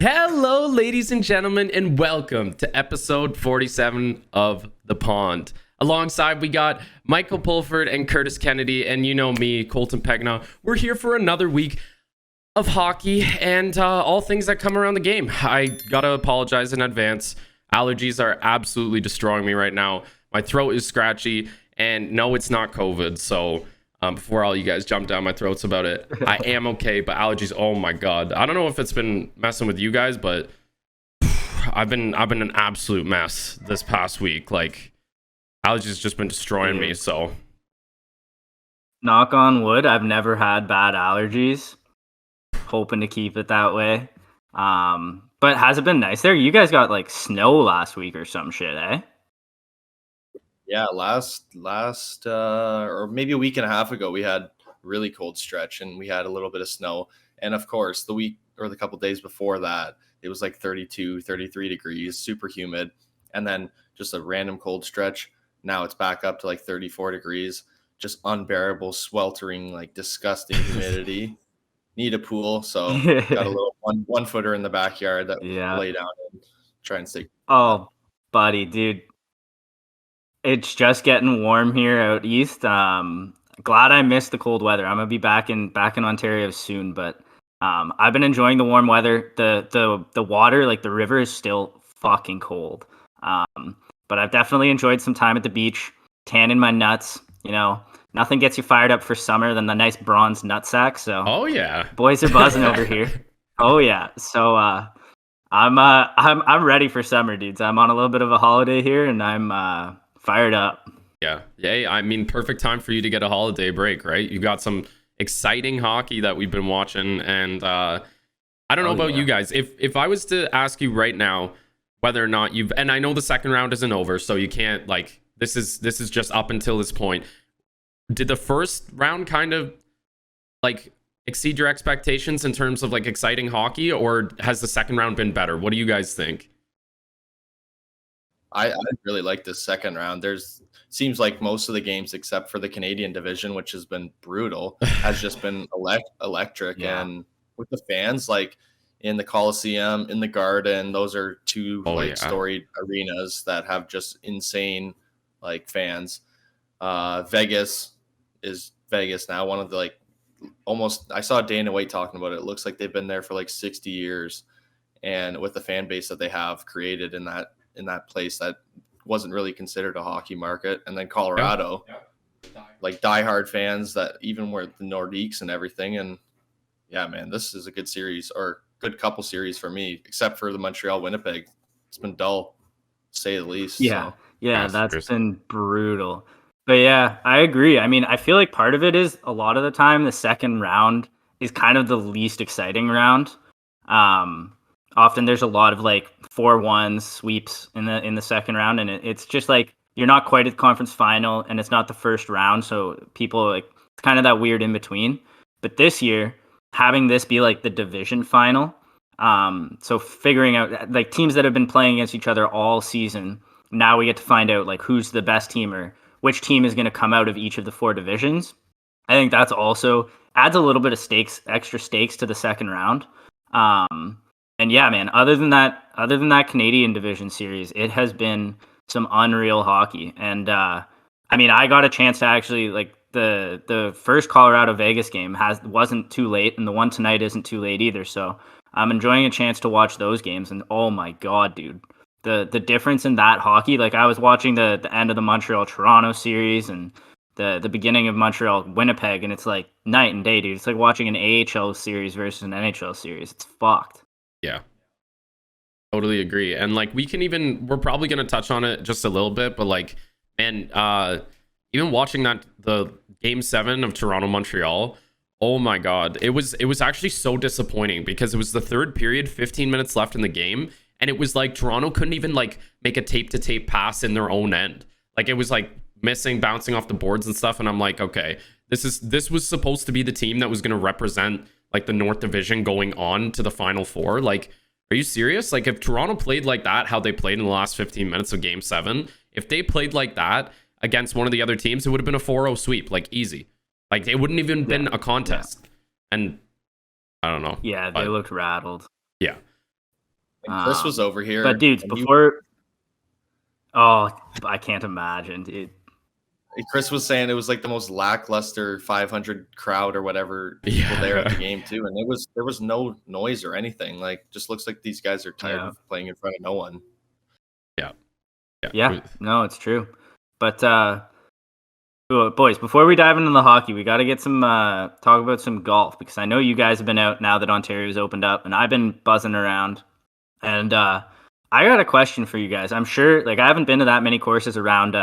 Hello, ladies and gentlemen, and welcome to episode 47 of The Pond. Alongside, we got Michael Pulford and Curtis Kennedy, and you know me, Colton Pegna. We're here for another week of hockey and all things that come around the game. I gotta apologize in advance. Allergies are absolutely destroying me right now. My throat is scratchy, and no, it's not COVID, so... before all you guys jump down my throats about it, I am okay, but allergies, oh my god. I don't know if it's been messing with you guys, but I've been an absolute mess this past week. Like, allergies just been destroying me, so. Knock on wood, I've never had bad allergies. Hoping to keep it that way. But has it been nice there? You guys got like snow last week or some shit, eh? Yeah, last or maybe a week and a half ago, we had a really cold stretch and we had a little bit of snow. And of course, the week or the couple days before that, it was like 32, 33 degrees, super humid. And then just a random cold stretch. Now it's back up to like 34 degrees, just unbearable, sweltering, like disgusting humidity. Need a pool, so got a little one footer in the backyard that lay down and try and stay. Oh, buddy, dude. It's just getting warm here out east. Glad I missed the cold weather. I'm gonna be back in Ontario soon, but I've been enjoying the warm weather. The water, like the river, is still fucking cold. But I've definitely enjoyed some time at the beach, tanning my nuts. You know, nothing gets you fired up for summer than the nice bronze nutsack. So, oh yeah, boys are buzzing over here. Oh yeah, so I'm ready for summer, dudes. I'm on a little bit of a holiday here, and I'm fired up. Yeah. I mean, perfect time for you to get a holiday break, right? You got some exciting hockey that we've been watching, and I don't know about you guys. If I was to ask you right now whether or not you've, and I know the second round isn't over, so you can't like this is just up until this point. Did the first round kind of like exceed your expectations in terms of like exciting hockey, or has the second round been better? What do you guys think? I really like this second round. Seems like most of the games, except for the Canadian division, which has been brutal, has just been electric. Yeah. And with the fans, like in the Coliseum, in the Garden, those are two storied arenas that have just insane like fans. Vegas is Vegas now. One of the like almost, I saw Dana White talking about it. It looks like they've been there for like 60 years, and with the fan base that they have created in that place that wasn't really considered a hockey market. And then Colorado, like diehard fans that even were the Nordiques and everything. And yeah, man, this is a good series, or good couple series for me, except for the Montreal Winnipeg. It's been dull, to say the least. Yeah. So. Yeah, that's been brutal. But yeah, I agree. I mean, I feel like part of it is a lot of the time the second round is kind of the least exciting round. Often there's a lot of like 4-1 sweeps in the second round, and it's just like you're not quite at the conference final, and it's not the first round, so people like it's kind of that weird in between. But this year, having this be like the division final, so figuring out like teams that have been playing against each other all season, now we get to find out like who's the best team or which team is going to come out of each of the 4 divisions. I think that's also adds a little bit of extra stakes to the second round. And yeah, man, other than that Canadian division series, it has been some unreal hockey. And I mean, I got a chance to actually like the first Colorado Vegas game wasn't too late, and the one tonight isn't too late either. So I'm enjoying a chance to watch those games. And oh my god, dude, the difference in that hockey. Like I was watching the end of the Montreal Toronto series and the beginning of Montreal Winnipeg, and it's like night and day, dude. It's like watching an AHL series versus an NHL series. It's fucked. Yeah, totally agree. And like we're probably going to touch on it just a little bit, but like, man, even watching the game 7 of Toronto Montreal, oh my god, it was actually so disappointing because it was the third period, 15 minutes left in the game, and it was like Toronto couldn't even like make a tape to tape pass in their own end. Like it was like missing, bouncing off the boards and stuff, and I'm like, okay, this was supposed to be the team that was going to represent like the North Division going on to the Final Four. Like, are you serious? Like, if Toronto played like that, how they played in the last 15 minutes of Game 7, if they played like that against one of the other teams, it would have been a 4-0 sweep, like easy. Like, it wouldn't even been a contest. And I don't know. Yeah, they looked rattled. Yeah. And Chris was over here. But dudes, before I can't imagine, dude. Chris was saying it was like the most lackluster 500 crowd or whatever people there at the game too, and there was no noise or anything. Like, just looks like these guys are tired of playing in front of no one. Yeah. No, it's true. But boys, before we dive into the hockey, we got to get some talk about some golf, because I know you guys have been out now that Ontario's opened up, and I've been buzzing around. And I got a question for you guys. I'm sure, like, I haven't been to that many courses around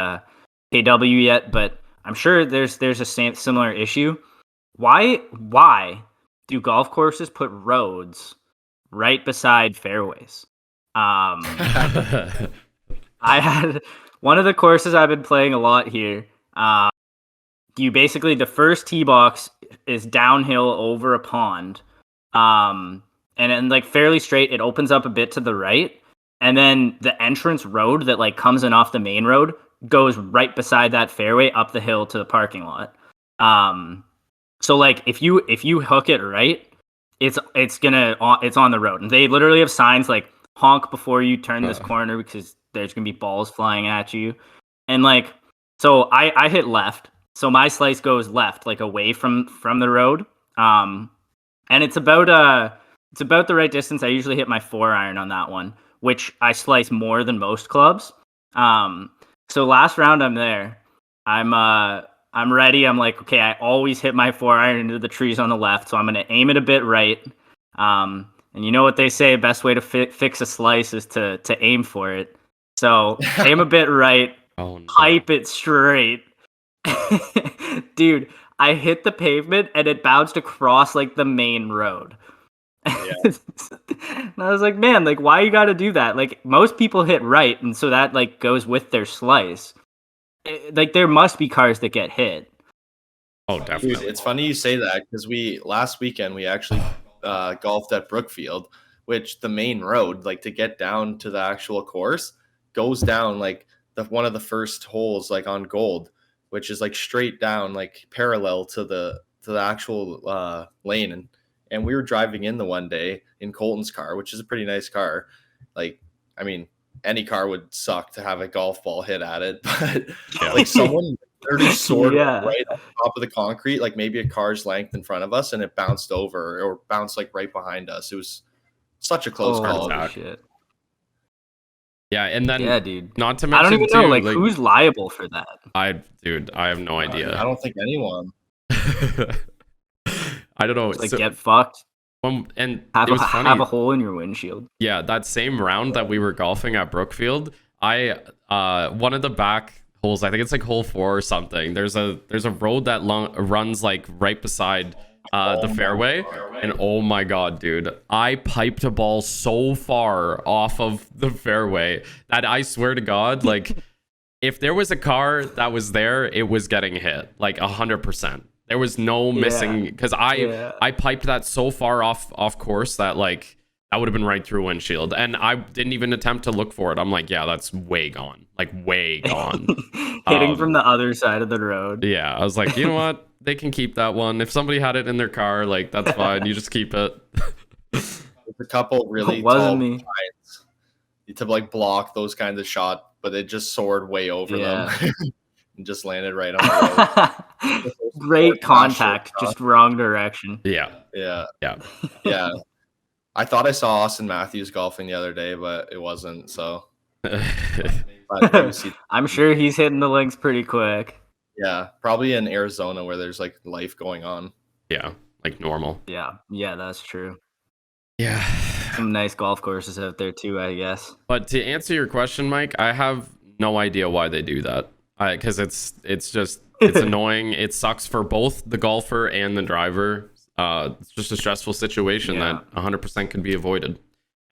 KW yet, but I'm sure there's a similar issue. Why do golf courses put roads right beside fairways? I had one of the courses I've been playing a lot here. You basically, the first tee box is downhill over a pond, and then like fairly straight. It opens up a bit to the right, and then the entrance road that like comes in off the main road goes right beside that fairway up the hill to the parking lot. So like if you hook it right, it's on the road, and they literally have signs like honk before you turn this corner because there's gonna be balls flying at you. And like, so I hit left, so my slice goes left, like away from the road. And it's about the right distance. I usually hit my 4-iron on that one, which I slice more than most clubs. So last round I'm there. I'm ready. I'm like, okay, I always hit my 4-iron into the trees on the left, so I'm gonna aim it a bit right. And you know what they say, best way to fix a slice is to aim for it. So aim a bit right, pipe it straight. Dude, I hit the pavement and it bounced across like the main road. Yeah. And I was like, man, like, why you got to do that? Like, most people hit right, and so that like goes with their slice. Like, there must be cars that get hit. Oh, definitely. Dude, it's funny you say that, because last weekend we actually golfed at Brookfield, which the main road, like to get down to the actual course, goes down like one of the first holes, like on Gold, which is like straight down, like parallel to the actual lane. And we were driving in the one day in Colton's car, which is a pretty nice car. Like, I mean, any car would suck to have a golf ball hit at it, but like someone literally soared right on top of the concrete, like maybe a car's length in front of us, and it bounced over or bounced like right behind us. It was such a close call. Shit. Yeah, and then dude. Not to mention, I don't even know like who's liable for that. I have no idea. I don't think anyone. I don't know. Like, get fucked. And have it was funny. Have a hole in your windshield. Yeah, that same round that we were golfing at Brookfield, one of the back holes, I think it's like hole 4 or something. There's a road that runs like right beside the fairway, and oh my god, dude, I piped a ball so far off of the fairway that I swear to God, like if there was a car that was there, it was getting hit like 100%. There was no missing, because I piped that so far off course that like that would have been right through windshield, and I didn't even attempt to look for it. I'm like, yeah, that's way gone, like way gone. Hitting from the other side of the road. Yeah, I was like, you know what? They can keep that one. If somebody had it in their car, like that's fine. You just keep it. There's a couple really tall pines to like block those kinds of shots, but it just soared way over them. And just landed right on the road. Great contact, just wrong direction. Yeah. I thought I saw Austin Matthews golfing the other day, but it wasn't. So I'm sure he's hitting the links pretty quick. Yeah, probably in Arizona where there's like life going on. Yeah, like normal. Yeah, that's true. Yeah, some nice golf courses out there too, I guess. But to answer your question, Mike, I have no idea why they do that. Because it's annoying. It sucks for both the golfer and the driver. It's just a stressful situation that 100% could be avoided.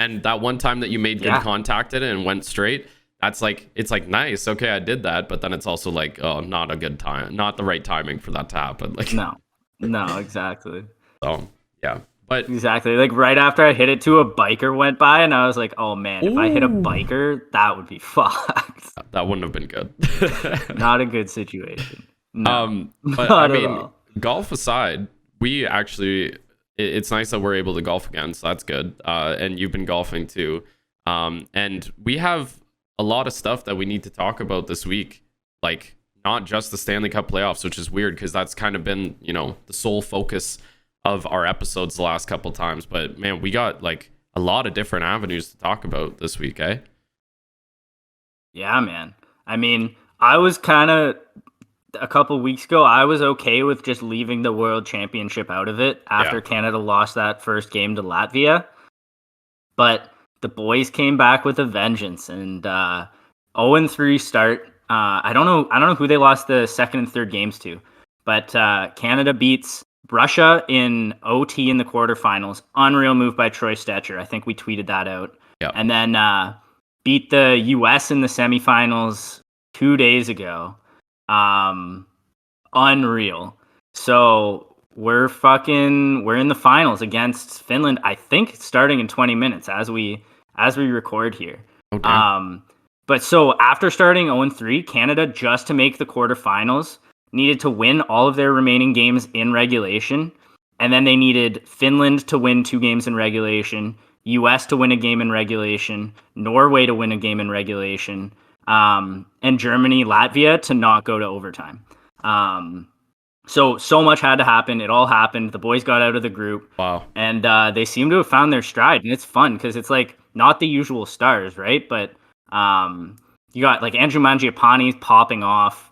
And that one time that you made good contact at it and went straight, that's like, it's like, nice, okay, I did that. But then it's also like, oh, not a good time, not the right timing for that to happen. Like, no, exactly. So yeah. But exactly, like right after I hit it to a biker went by, and I was like, "Oh man, if I hit a biker, that would be fucked." That wouldn't have been good. Not a good situation. No, but I mean, golf aside, we actually it's nice that we're able to golf again, so that's good. And you've been golfing too. And we have a lot of stuff that we need to talk about this week, like not just the Stanley Cup playoffs, which is weird because that's kind of been, the sole focus of our episodes the last couple times. But man, we got like a lot of different avenues to talk about this week, eh? Yeah, man. I mean, I was kind of a couple weeks ago, I was okay with just leaving the World Championship out of it after Canada lost that first game to Latvia. But the boys came back with a vengeance, and 0-3 start. I don't know who they lost the second and third games to, but Canada beats Russia in OT in the quarterfinals. Unreal move by Troy Stetcher. I think we tweeted that out. Yep. And then beat the US in the semifinals 2 days ago. Unreal. So we're in the finals against Finland, I think starting in 20 minutes as we record here. Okay. But so after starting 0-3, Canada, just to make the quarterfinals, needed to win all of their remaining games in regulation. And then they needed Finland to win 2 games in regulation, US to win a game in regulation, Norway to win a game in regulation, and Germany, Latvia to not go to overtime. So much had to happen. It all happened. The boys got out of the group. Wow. And they seem to have found their stride. And it's fun because it's like not the usual stars, right? But you got like Andrew Mangiapane popping off.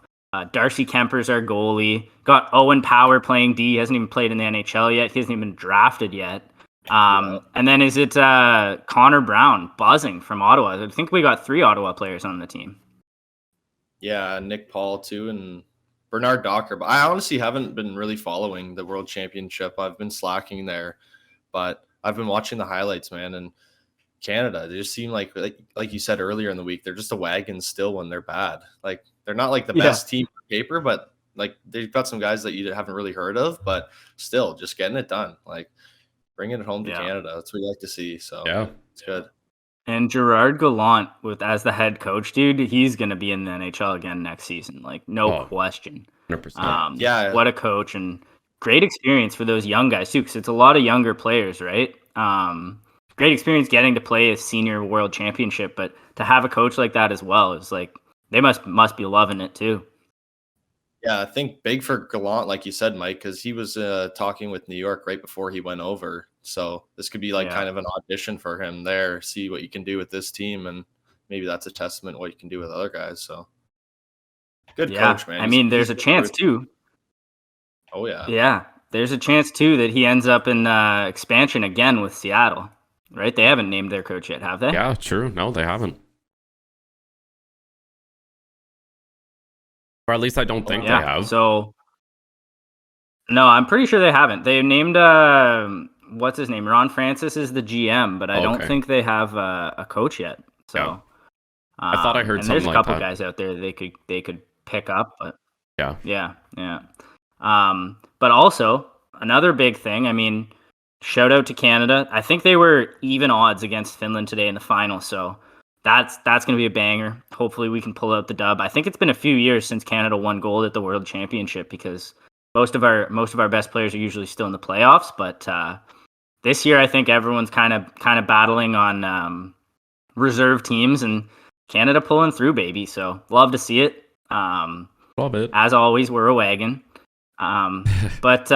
Darcy Kemper's our goalie. Got Owen Power playing D. He hasn't even played in the NHL yet. He hasn't even been drafted yet. And then is it Connor Brown buzzing from Ottawa? I think we got 3 Ottawa players on the team. Yeah, Nick Paul too, and Bernard Docker. But I honestly haven't been really following the World Championship. I've been slacking there, but I've been watching the highlights, man. And Canada, they just seem like you said earlier in the week, they're just a wagon still when they're bad. Like they're not like the best team on paper, but like they've got some guys that you haven't really heard of, but still just getting it done. Like bringing it home to Canada. That's what we like to see. So it's good. And Gerard Gallant as the head coach, dude, he's going to be in the NHL again next season. Like, no question. 100%. What a coach, and great experience for those young guys, too, because it's a lot of younger players, right? Great experience getting to play a senior world championship, but to have a coach like that as well is like, they must be loving it, too. Yeah, I think big for Gallant, like you said, Mike, because he was talking with New York right before he went over. So this could be like kind of an audition for him there, see what you can do with this team. And maybe that's a testament what you can do with other guys. So good coach, man. I mean, there's a chance too. Oh, yeah. Yeah, there's a chance too that he ends up in expansion again with Seattle, right? They haven't named their coach yet, have they? Yeah, true. No, they haven't. Or at least I don't think they have. So, no, I'm pretty sure they haven't. They named what's his name? Ron Francis is the GM, but I don't think they have a coach yet. So I thought I heard something like that. There's a couple guys out there they could pick up, but yeah. But also another big thing. I mean, shout out to Canada. I think they were even odds against Finland today in the final. So that's going to be a banger. Hopefully we can pull out the dub. I think it's been a few years since Canada won gold at the World Championship because most of our best players are usually still in the playoffs. But this year I think everyone's kind of battling on reserve teams, and Canada pulling through, baby. So love to see it. Love it. As always, we're a wagon. But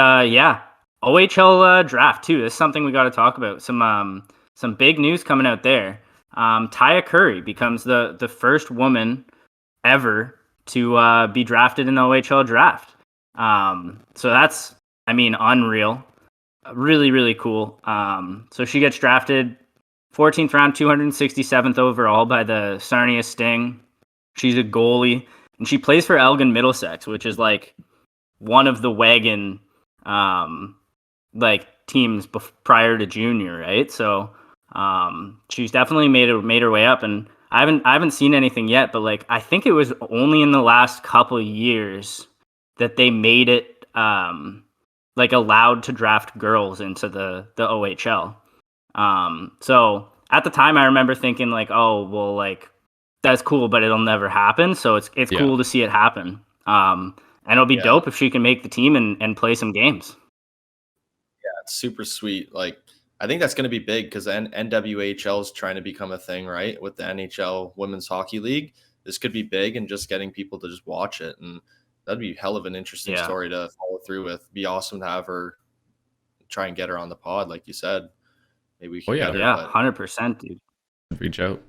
OHL draft too. This is something we got to talk about. Some big news coming out there. Taya Currie becomes the first woman ever to be drafted in the OHL draft. So that's, I mean, unreal. Really, really cool. So she gets drafted 14th round, 267th overall by the Sarnia Sting. She's a goalie, and she plays for Elgin Middlesex, which is like one of the wagon teams prior to junior, right? So she's definitely made her way up, and I haven't seen anything yet, but like I think it was only in the last couple of years that they made it allowed to draft girls into the OHL. So at the time I remember thinking like, oh well, like that's cool, but it'll never happen. So it's cool to see it happen. And it'll be dope if she can make the team and play some games. Yeah, that's super sweet. Like, I think that's going to be big because NWHL is trying to become a thing, right? With the NHL Women's Hockey League, this could be big, and just getting people to just watch it, and that'd be hell of an interesting Yeah. story to follow through with. Be awesome to have her, try and get her on the pod, like you said. Maybe we can get her. Yeah, but 100%, dude. Reach out.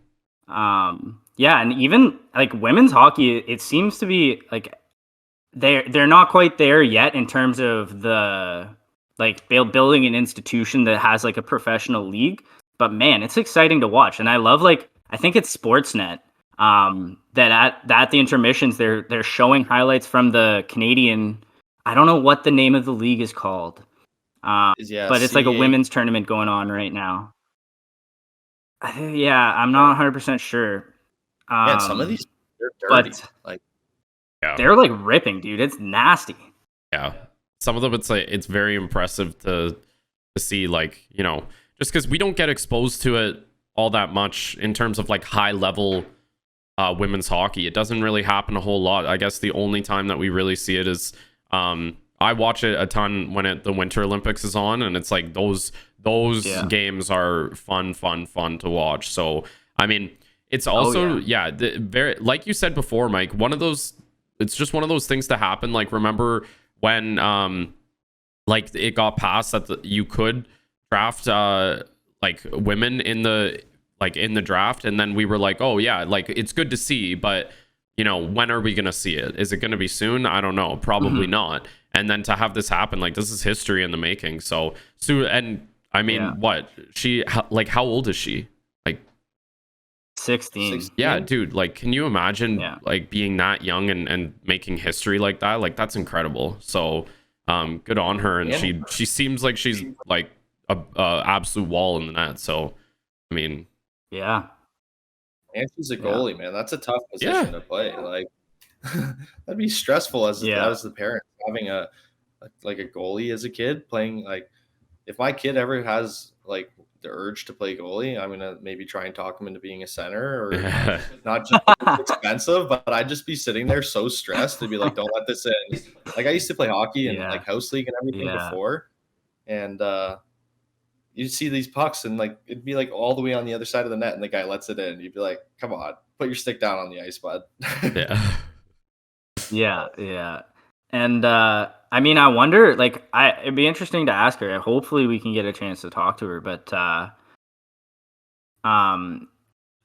Yeah, and even like women's hockey, it seems to be like they're not quite there yet in terms of the like building an institution that has like a professional league. But man, it's exciting to watch, and I love like I think it's Sportsnet that at the intermissions they're showing highlights from the Canadian. I don't know what the name of the league is called, but it's like a women's tournament going on right now. Yeah, I'm not 100% sure. Man, some of these, they're dirty. But Like, they're like ripping, dude. It's nasty. Yeah, some of them it's very impressive to see, like, you know, just because we don't get exposed to it all that much in terms of like high level women's hockey. It doesn't really happen a whole lot. I guess the only time that we really see it is I watch it a ton when the Winter Olympics is on, and it's like those games are fun to watch. So I mean, it's also very, like you said before, Mike, one of those, it's just one of those things to happen. Like, remember when like it got passed that you could draft like women in the draft, and then we were like, oh yeah, like it's good to see, but you know, when are we gonna see it? Is it gonna be soon? I don't know, probably not. And then to have this happen, like, this is history in the making. So and I mean, what she like, how old is she? Like 16. Yeah, dude, like, can you imagine like being that young and making history like that? Like, that's incredible. So good on her. And she seems like she's like a absolute wall in the net. So I mean, and she's a goalie, man. That's a tough position to play. Like, that'd be stressful as the parent, having a goalie as a kid playing. Like, if my kid ever has like the urge to play goalie, I'm gonna maybe try and talk him into being a center, or not just it's expensive, but I'd just be sitting there so stressed to be like, don't let this in. Like, I used to play hockey and like house league and everything before, and you'd see these pucks and like it'd be like all the way on the other side of the net, and the guy lets it in. You'd be like, come on, put your stick down on the ice, bud. Yeah. And I mean, I wonder, like, it'd be interesting to ask her. Hopefully we can get a chance to talk to her, but I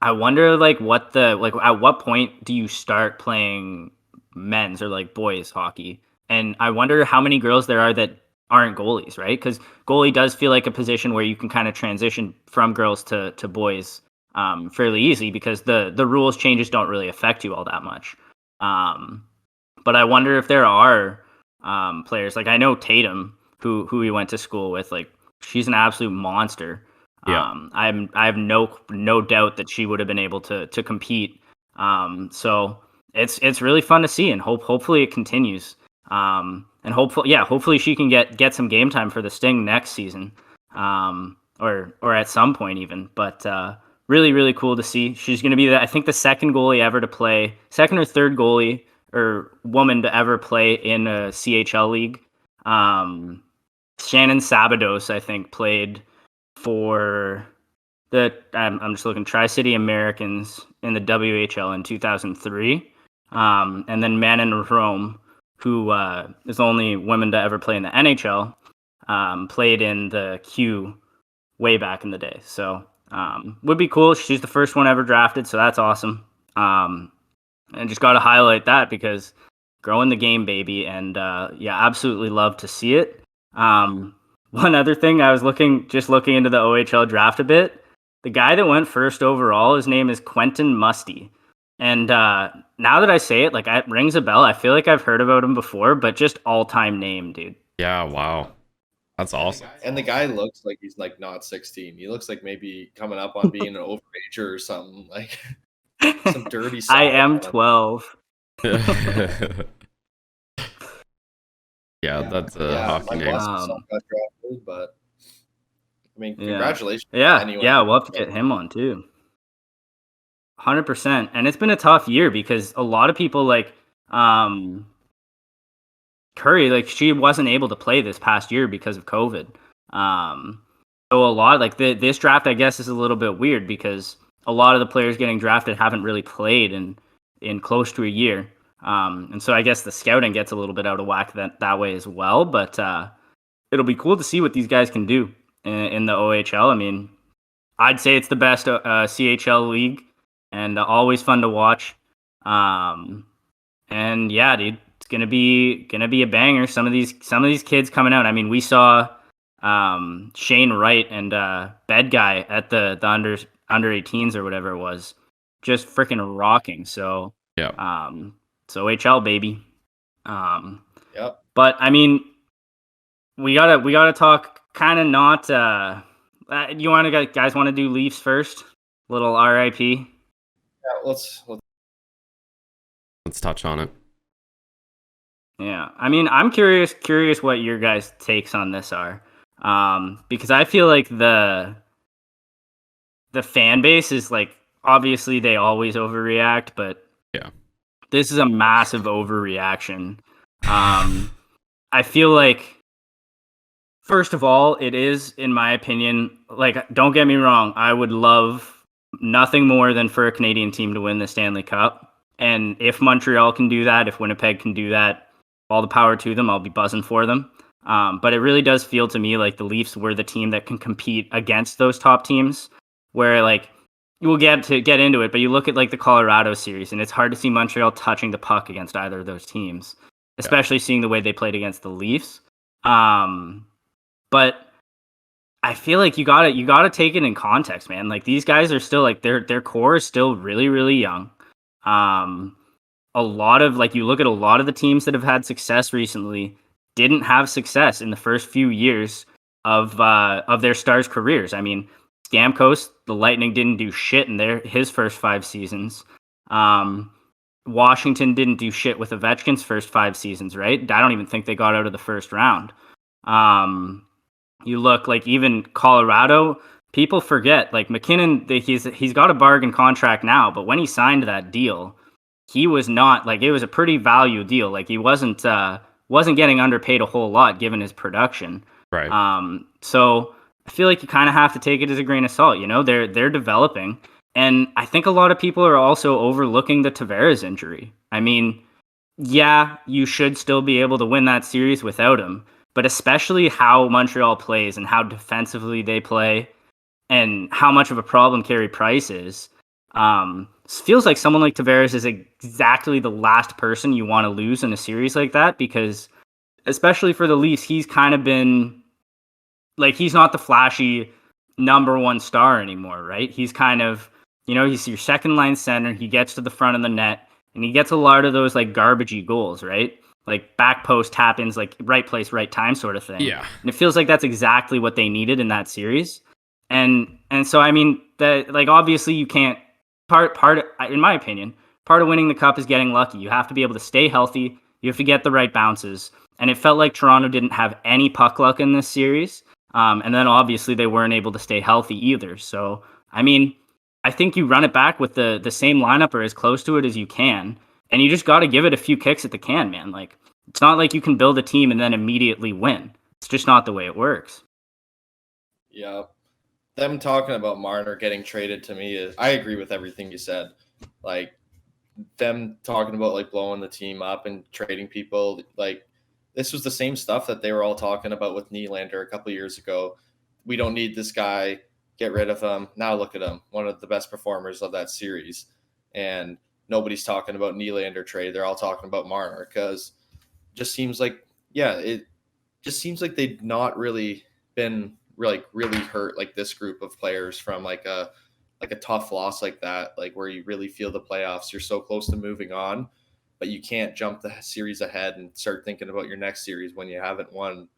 wonder, like, at what point do you start playing men's or like boys hockey? And I wonder how many girls there are that aren't goalies, right? Because goalie does feel like a position where you can kind of transition from girls to boys fairly easy, because the rules changes don't really affect you all that much. But I wonder if there are players, like I know Tatum, who we went to school with, like, she's an absolute monster. I have no doubt that she would have been able to compete. So it's really fun to see, and hopefully it continues. And hopefully she can get some game time for the Sting next season, or at some point even. But really, really cool to see. She's going to be I think the second goalie ever to play, second or third goalie or woman to ever play in a CHL league. Shannon Sabados, I think, played for I'm just looking, Tri-City Americans in the WHL in 2003. And then Manon Rome, who is the only woman to ever play in the NHL, played in the Q way back in the day. So would be cool. She's the first one ever drafted, so that's awesome. And just got to highlight that because growing the game, baby. And absolutely love to see it. One other thing, I was looking into the OHL draft a bit. The guy that went first overall, his name is Quentin Musty. And now that I say it, like, it rings a bell. I feel like I've heard about him before, but just all-time name, dude. Yeah, wow. That's awesome. And the guy looks like he's like not 16. He looks like maybe coming up on being an overager or something. Like some dirty I am 12. That's a hockey name. Got drafted, but I mean, congratulations. Yeah, we'll have to get him on too. 100%. And it's been a tough year because a lot of people, like Currie, like, she wasn't able to play this past year because of COVID. So a lot like this draft, I guess, is a little bit weird because a lot of the players getting drafted haven't really played in close to a year. And so I guess the scouting gets a little bit out of whack that way as well. But it'll be cool to see what these guys can do in the OHL. I mean, I'd say it's the best CHL league, and always fun to watch. And yeah, dude, it's gonna be a banger. Some of these kids coming out. I mean, we saw Shane Wright and Bed Guy at the under 18s or whatever it was, just freaking rocking. So Yeah. So OHL baby. Yep. But I mean, we gotta talk kind of not. You guys want to do Leafs first? Little RIP. Yeah, let's touch on it. Yeah, I mean, I'm curious what your guys' takes on this are, because I feel like the fan base is like, obviously they always overreact, but yeah, this is a massive overreaction. I feel like, first of all, it is, in my opinion, like, don't get me wrong, I would love nothing more than for a Canadian team to win the Stanley Cup. And if Montreal can do that, if Winnipeg can do that, all the power to them. I'll be buzzing for them. But it really does feel to me like the Leafs were the team that can compete against those top teams, where like we'll get into it, but you look at like the Colorado series and it's hard to see Montreal touching the puck against either of those teams, especially seeing the way they played against the Leafs. But I feel like you gotta take it in context, man. Like these guys are still like their core is still really, really young. A lot of like you look at a lot of the teams that have had success recently didn't have success in the first few years of their stars' careers. I mean, Stamkos, the Lightning didn't do shit in his first 5 seasons. Washington didn't do shit with Ovechkin's first 5 seasons, right? I don't even think they got out of the first round. You look like even Colorado, people forget like McKinnon, he's got a bargain contract now, but when he signed that deal, he was not like, it was a pretty value deal. Like he wasn't getting underpaid a whole lot given his production. Right. So I feel like you kind of have to take it as a grain of salt. You know, they're developing, and I think a lot of people are also overlooking the Tavares injury. I mean, yeah, you should still be able to win that series without him, but especially how Montreal plays and how defensively they play, and how much of a problem Carey Price is. Feels like someone like Tavares is exactly the last person you want to lose in a series like that, because especially for the Leafs, he's kind of been like, he's not the flashy number one star anymore, right? He's kind of, you know, he's your second line center. He gets to the front of the net and he gets a lot of those like garbagey goals, right? Like back post tap-ins, like right place, right time sort of thing. Yeah. And it feels like that's exactly what they needed in that series. And so, I mean, that like, obviously you can't, in my opinion, part of winning the cup is getting lucky. You have to be able to stay healthy. You have to get the right bounces. And it felt like Toronto didn't have any puck luck in this series. And then obviously they weren't able to stay healthy either. So, I mean, I think you run it back with the same lineup or as close to it as you can. And you just got to give it a few kicks at the can, man. Like, it's not like you can build a team and then immediately win. It's just not the way it works. Yeah. Them talking about Marner getting traded, to me, is, I agree with everything you said. Like, them talking about like blowing the team up and trading people, like this was the same stuff that they were all talking about with Nylander a couple of years ago. We don't need this guy, get rid of him. Now look at him, one of the best performers of that series. And nobody's talking about Nylander trade. They're all talking about Marner, because it just seems like, yeah, it just seems like they've not really been like really hurt, like this group of players, from like a tough loss like that, like where you really feel the playoffs, you're so close to moving on, but you can't jump the series ahead and start thinking about your next series when you haven't won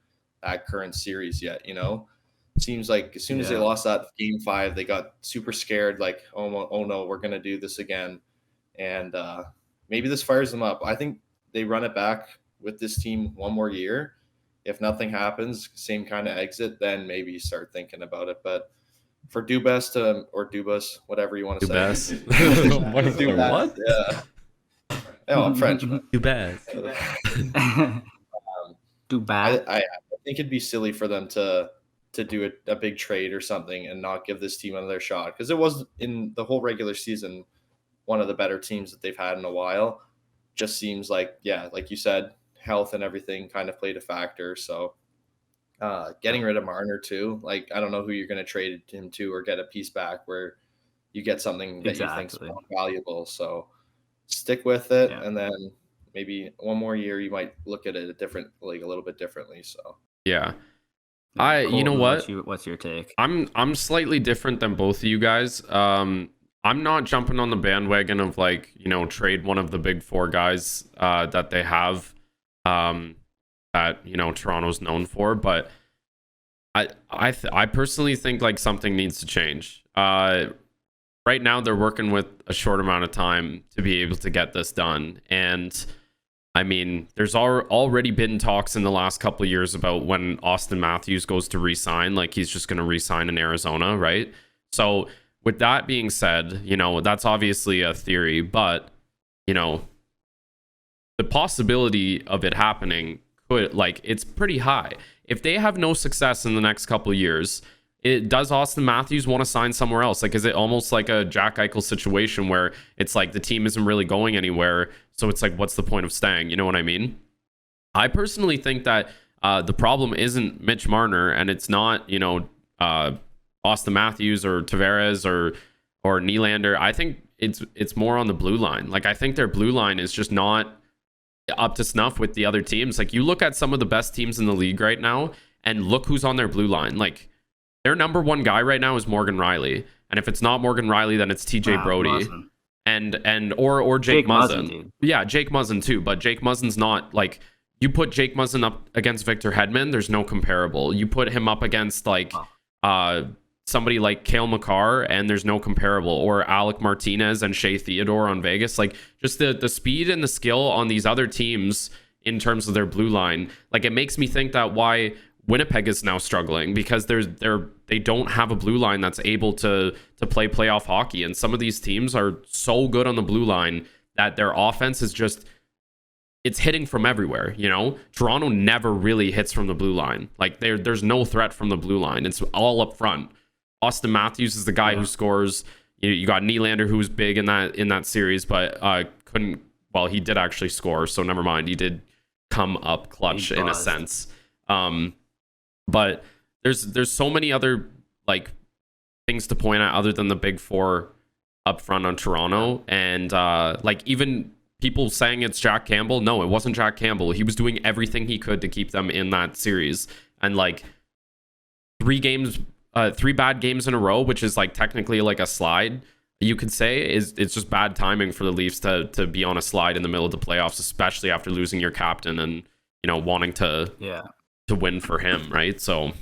that current series yet. You know, it seems like as soon as they lost that game 5, they got super scared, like, oh no, we're gonna do this again. And maybe this fires them up. I think they run it back with this team one more year. If nothing happens, same kind of exit, then maybe you start thinking about it. But for Dubas or Dubas, whatever you want to say. What is Dubas? What? Yeah. Oh, I'm French, man. Dubas. Dubas. I think it'd be silly for them to to do a big trade or something and not give this team another shot, because it was in the whole regular season one of the better teams that they've had in a while. Just seems like, yeah, like you said, health and everything kind of played a factor. So getting rid of Marner too, like I don't know who you're going to trade him to or get a piece back where you get something that you think's more valuable. So stick with it, and then maybe one more year you might look at it a little bit differently. So yeah. Colton, you know what? What's your take? I'm slightly different than both of you guys. I'm not jumping on the bandwagon of like, trade one of the big four guys that they have that, Toronto's known for, but I personally think like something needs to change. Right now they're working with a short amount of time to be able to get this done, and I mean, there's already been talks in the last couple of years about when Austin Matthews goes to re-sign, like he's just going to re-sign in Arizona, right? So with that being said, that's obviously a theory, but, the possibility of it happening it's pretty high. If they have no success in the next couple of years, does Austin Matthews want to sign somewhere else? Like, is it almost like a Jack Eichel situation where it's like the team isn't really going anywhere, so it's like, what's the point of staying? You know what I mean? I personally think that the problem isn't Mitch Marner, and it's not, Austin Matthews or Tavares or Nylander. I think it's more on the blue line. Like, I think their blue line is just not up to snuff with the other teams. Like, you look at some of the best teams in the league right now, and look who's on their blue line. Like, their number one guy right now is Morgan Riley, and if it's not Morgan Riley, then it's TJ Brody. Muzzin. Or Jake Muzzin. Dude. Yeah, Jake Muzzin too, but Jake Muzzin's not like, you put Jake Muzzin up against Victor Hedman, there's no comparable. You put him up against like somebody like Cale Makar, and there's no comparable. Or Alec Martinez and Shea Theodore on Vegas. Like, just the speed and the skill on these other teams in terms of their blue line, like, it makes me think that why Winnipeg is now struggling, because they don't have a blue line that's able to play playoff hockey. And some of these teams are so good on the blue line that their offense is just, it's hitting from everywhere. Toronto never really hits from the blue line. Like, there's no threat from the blue line. It's all up front. Austin Matthews is the guy who scores. You got Nylander, who was big in that series, but couldn't. Well, he did actually score, so never mind. He did come up clutch in a sense. But there's so many other like things to point out other than the big four up front on Toronto, and like, even people saying it's Jack Campbell. No, it wasn't Jack Campbell. He was doing everything he could to keep them in that series, and like 3 bad games in a row, which is like technically like a slide, you could say, it's just bad timing for the Leafs to be on a slide in the middle of the playoffs, especially after losing your captain and wanting to win for him, right? So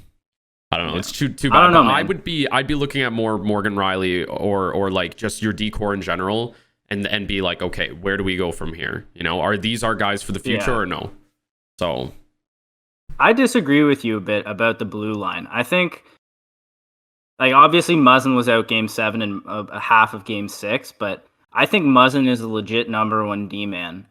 I don't know. It's too bad. I don't know, man. I'd be looking at more Morgan Riley or like just your decor in general, and be like, okay, where do we go from here? Are these our guys for the future or no? So I disagree with you a bit about the blue line. I think, like, obviously Muzzin was out game 7 and a half of game 6, but I think Muzzin is a legit number 1 D-man.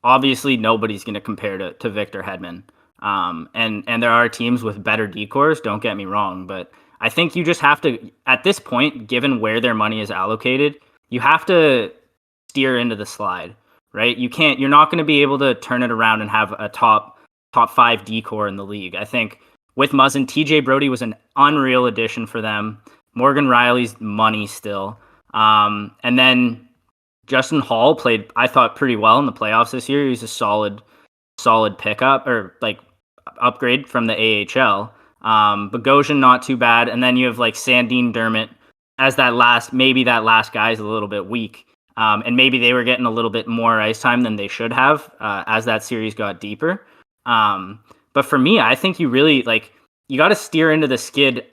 Obviously nobody's going to compare to Victor Hedman. And there are teams with better decors, don't get me wrong, but I think you just have to, at this point, given where their money is allocated, you have to steer into the slide, right? You're not going to be able to turn it around and have a top 5 decor in the league. I think with Muzzin, TJ Brody was an unreal addition for them. Morgan Riley's money still. And then Justin Hall played, I thought, pretty well in the playoffs this year. He was a solid pickup, or like upgrade from the AHL. Bogosian, not too bad. And then you have like Sandine Dermott as that last guy is a little bit weak. And maybe they were getting a little bit more ice time than they should have as that series got deeper. But for me, I think you really you got to steer into the skid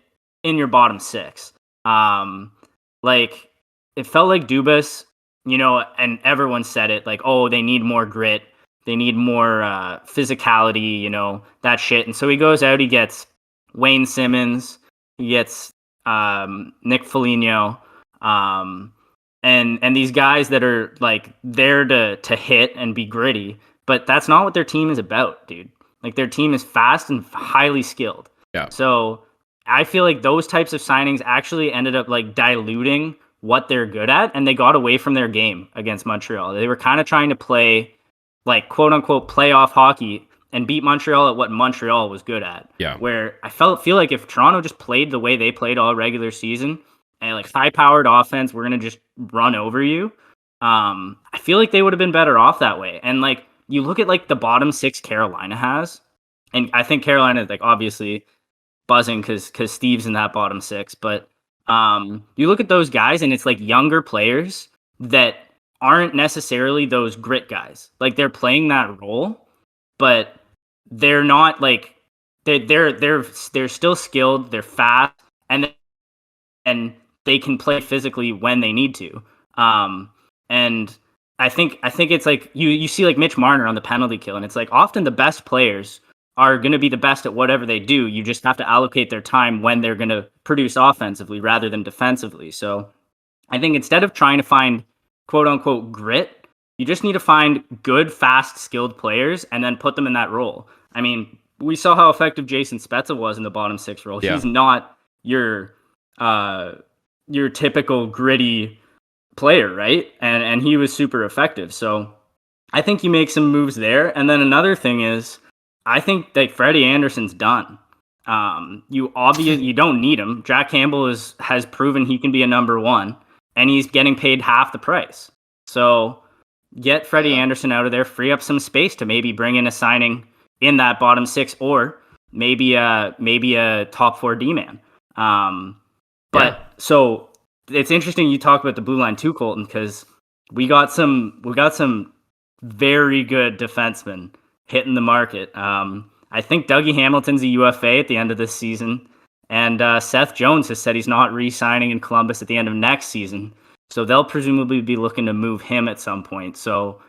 in your bottom 6. Like, it felt like Dubas, and everyone said it, like, oh, they need more grit. They need more physicality, that shit. And so he goes out, he gets Wayne Simmons, he gets Nick Foligno, and these guys that are like there to hit and be gritty. But that's not what their team is about, dude. Like, their team is fast and highly skilled. Yeah. So I feel like those types of signings actually ended up like diluting what they're good at, and they got away from their game against Montreal. They were kind of trying to play like quote unquote playoff hockey and beat Montreal at what Montreal was good at. Yeah. Where I feel like if Toronto just played the way they played all regular season and like high powered offense, we're gonna just run over you. I feel like they would have been better off that way. And like you look at like the bottom six Carolina has, and I think Carolina is like obviously buzzing because Steve's in that bottom six. But you look at those guys, and it's like younger players that aren't necessarily those grit guys. Like they're playing that role, but they're not like they're still skilled. They're fast, and they can play physically when they need to. And I think it's like you see like Mitch Marner on the penalty kill, and it's like often the best players are going to be the best at whatever they do. You just have to allocate their time when they're going to produce offensively rather than defensively. So I think instead of trying to find quote unquote grit, you just need to find good, fast, skilled players and then put them in that role. I mean, we saw how effective Jason Spezza was in the bottom six role. Yeah. He's not your typical gritty player, right? And he was super effective. So I think you make some moves there. And then another thing is, I think that Freddie Anderson's done. You don't need him. Jack Campbell has proven he can be a number one, and he's getting paid half the price. So get Freddie Anderson out of there, free up some space to maybe bring in a signing in that bottom six, or maybe a top four D man. So it's interesting you talk about the blue line too, Colton, because we got some very good defensemen hitting the market. I think Dougie Hamilton's a UFA at the end of this season, and Seth Jones has said he's not re-signing in Columbus at the end of next season. So they'll presumably be looking to move him at some point. So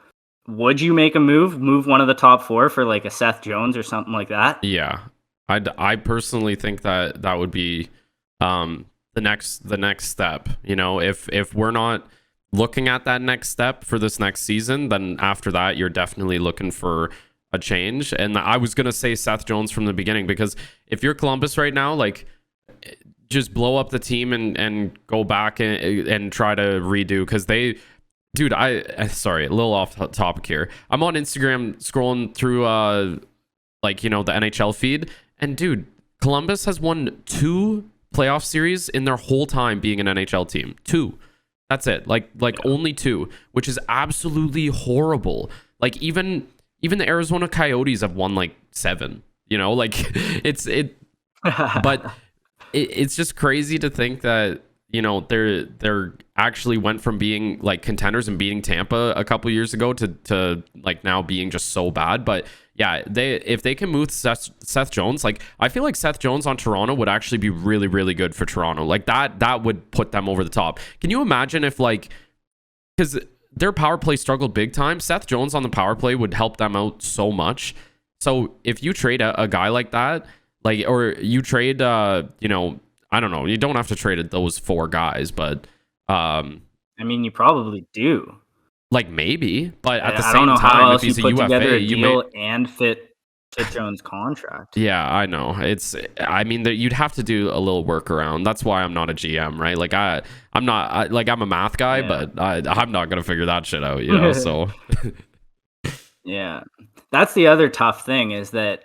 would you make a move one of the top four for like a Seth Jones or something like that? Yeah. I personally think that would be the next step. You know, if we're not looking at that next step for this next season, then after that you're definitely looking for a change. And I was gonna say Seth Jones from the beginning, because if you're Columbus right now, like just blow up the team and go back and try to redo, because dude, sorry, a little off topic here. I'm on Instagram scrolling through like, you know, the NHL feed, and dude, Columbus has won 2 playoff series in their whole time being an NHL team. 2. That's it. Like only 2, which is absolutely horrible. Like even the Arizona Coyotes have won like 7, you know, like but it's just crazy to think that, you know, they're actually went from being like contenders and beating Tampa a couple years ago to like now being just so bad. But yeah, if they can move Seth Jones, like I feel like Seth Jones on Toronto would actually be really, really good for Toronto. Like that would put them over the top. Can you imagine if, like, because their power play struggled big time, Seth Jones on the power play would help them out so much. So if you trade a guy like that, like, or you trade you know, I don't know, you don't have to trade those 4 guys, but I mean, you probably do. Like maybe, but at the I same don't know time, how if else he's you a put UFA, together a you deal may. and fit Jones' contract. Yeah, I know. I mean, you'd have to do a little workaround. That's why I'm not a GM, right? Like I'm a math guy, but I'm not gonna figure that shit out, you know. So yeah, that's the other tough thing, is that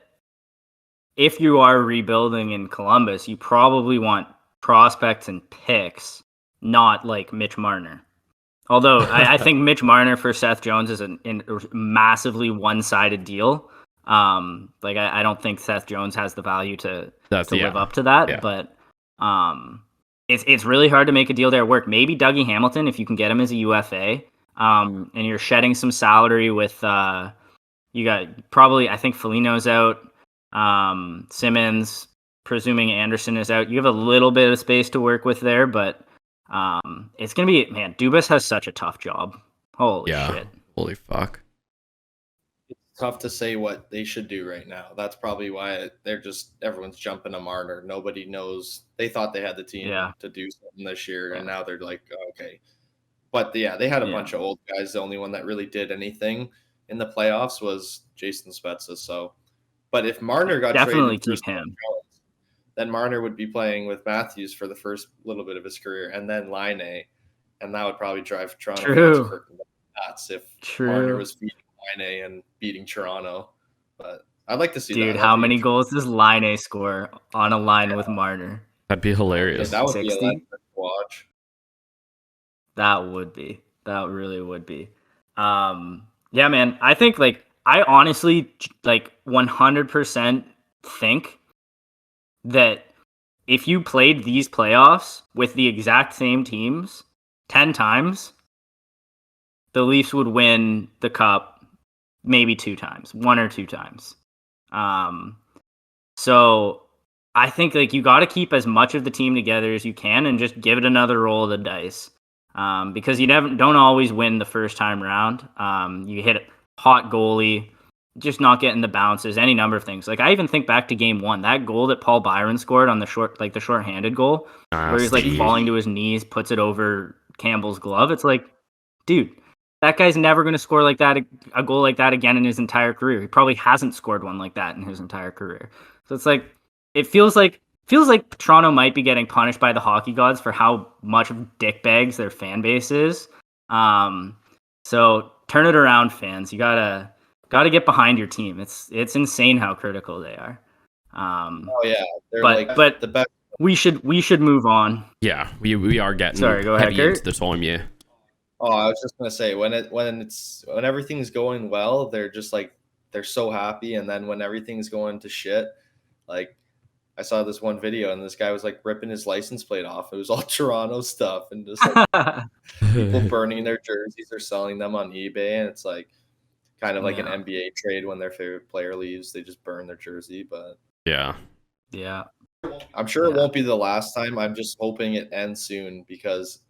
if you are rebuilding in Columbus, you probably want prospects and picks, not like Mitch Marner. Although I think Mitch Marner for Seth Jones is a massively one-sided deal. Like I don't think Seth Jones has the value to live up to that. Yeah. But it's really hard to make a deal there work. Maybe Dougie Hamilton, if you can get him as a UFA, and you're shedding some salary with you got probably, I think Foligno's out, Simmons, presuming Anderson is out. You have a little bit of space to work with there, but it's gonna be, man, Dubas has such a tough job. Holy shit. Holy fuck. It's tough to say what they should do right now. That's probably why everyone's jumping to Marner. Nobody knows. They thought they had the team to do something this year, and now they're like, oh, okay. But yeah, they had a bunch of old guys. The only one that really did anything in the playoffs was Jason Spezza. So, but if Marner got definitely traded, keep him. then Marner would be playing with Matthews for the first little bit of his career, and then Laine, and that would probably drive Toronto fans nuts if Marner was beating Laine and beating Toronto. But I'd like to see that. Dude, how many goals does Laine score on a line with Marner? That'd be hilarious. That would 60? Be electric to watch. That would be. That really would be. Yeah, man. I think I honestly 100% think that if you played these playoffs with the exact same teams 10 times, the Leafs would win the cup maybe 2 times, 1 or 2 times. So I think you got to keep as much of the team together as you can and just give it another roll of the dice. Because you don't always win the first time around. You hit a hot goalie, just not getting the bounces, any number of things. I even think back to game 1, that goal that Paul Byron scored on the shorthanded goal, where he's falling to his knees, puts it over Campbell's glove. It's dude, that guy's never going to score a goal like that again in his entire career. He probably hasn't scored one like that in his entire career. So it's it feels like Toronto might be getting punished by the hockey gods for how much of dickbags their fan base is. So turn it around, fans. You gotta get behind your team. It's insane how critical they are. Oh yeah, they're but the best. We should move on. Yeah, we are getting go ahead, heavy into the time. Yeah. Oh, I was just gonna say when everything's going well, they're just they're so happy, and then when everything's going to shit, I saw this one video and this guy was ripping his license plate off. It was all Toronto stuff and just people burning their jerseys or selling them on eBay. And it's kind of like an NBA trade when their favorite player leaves, they just burn their jersey. But yeah. I'm sure it won't be the last time. I'm just hoping it ends soon because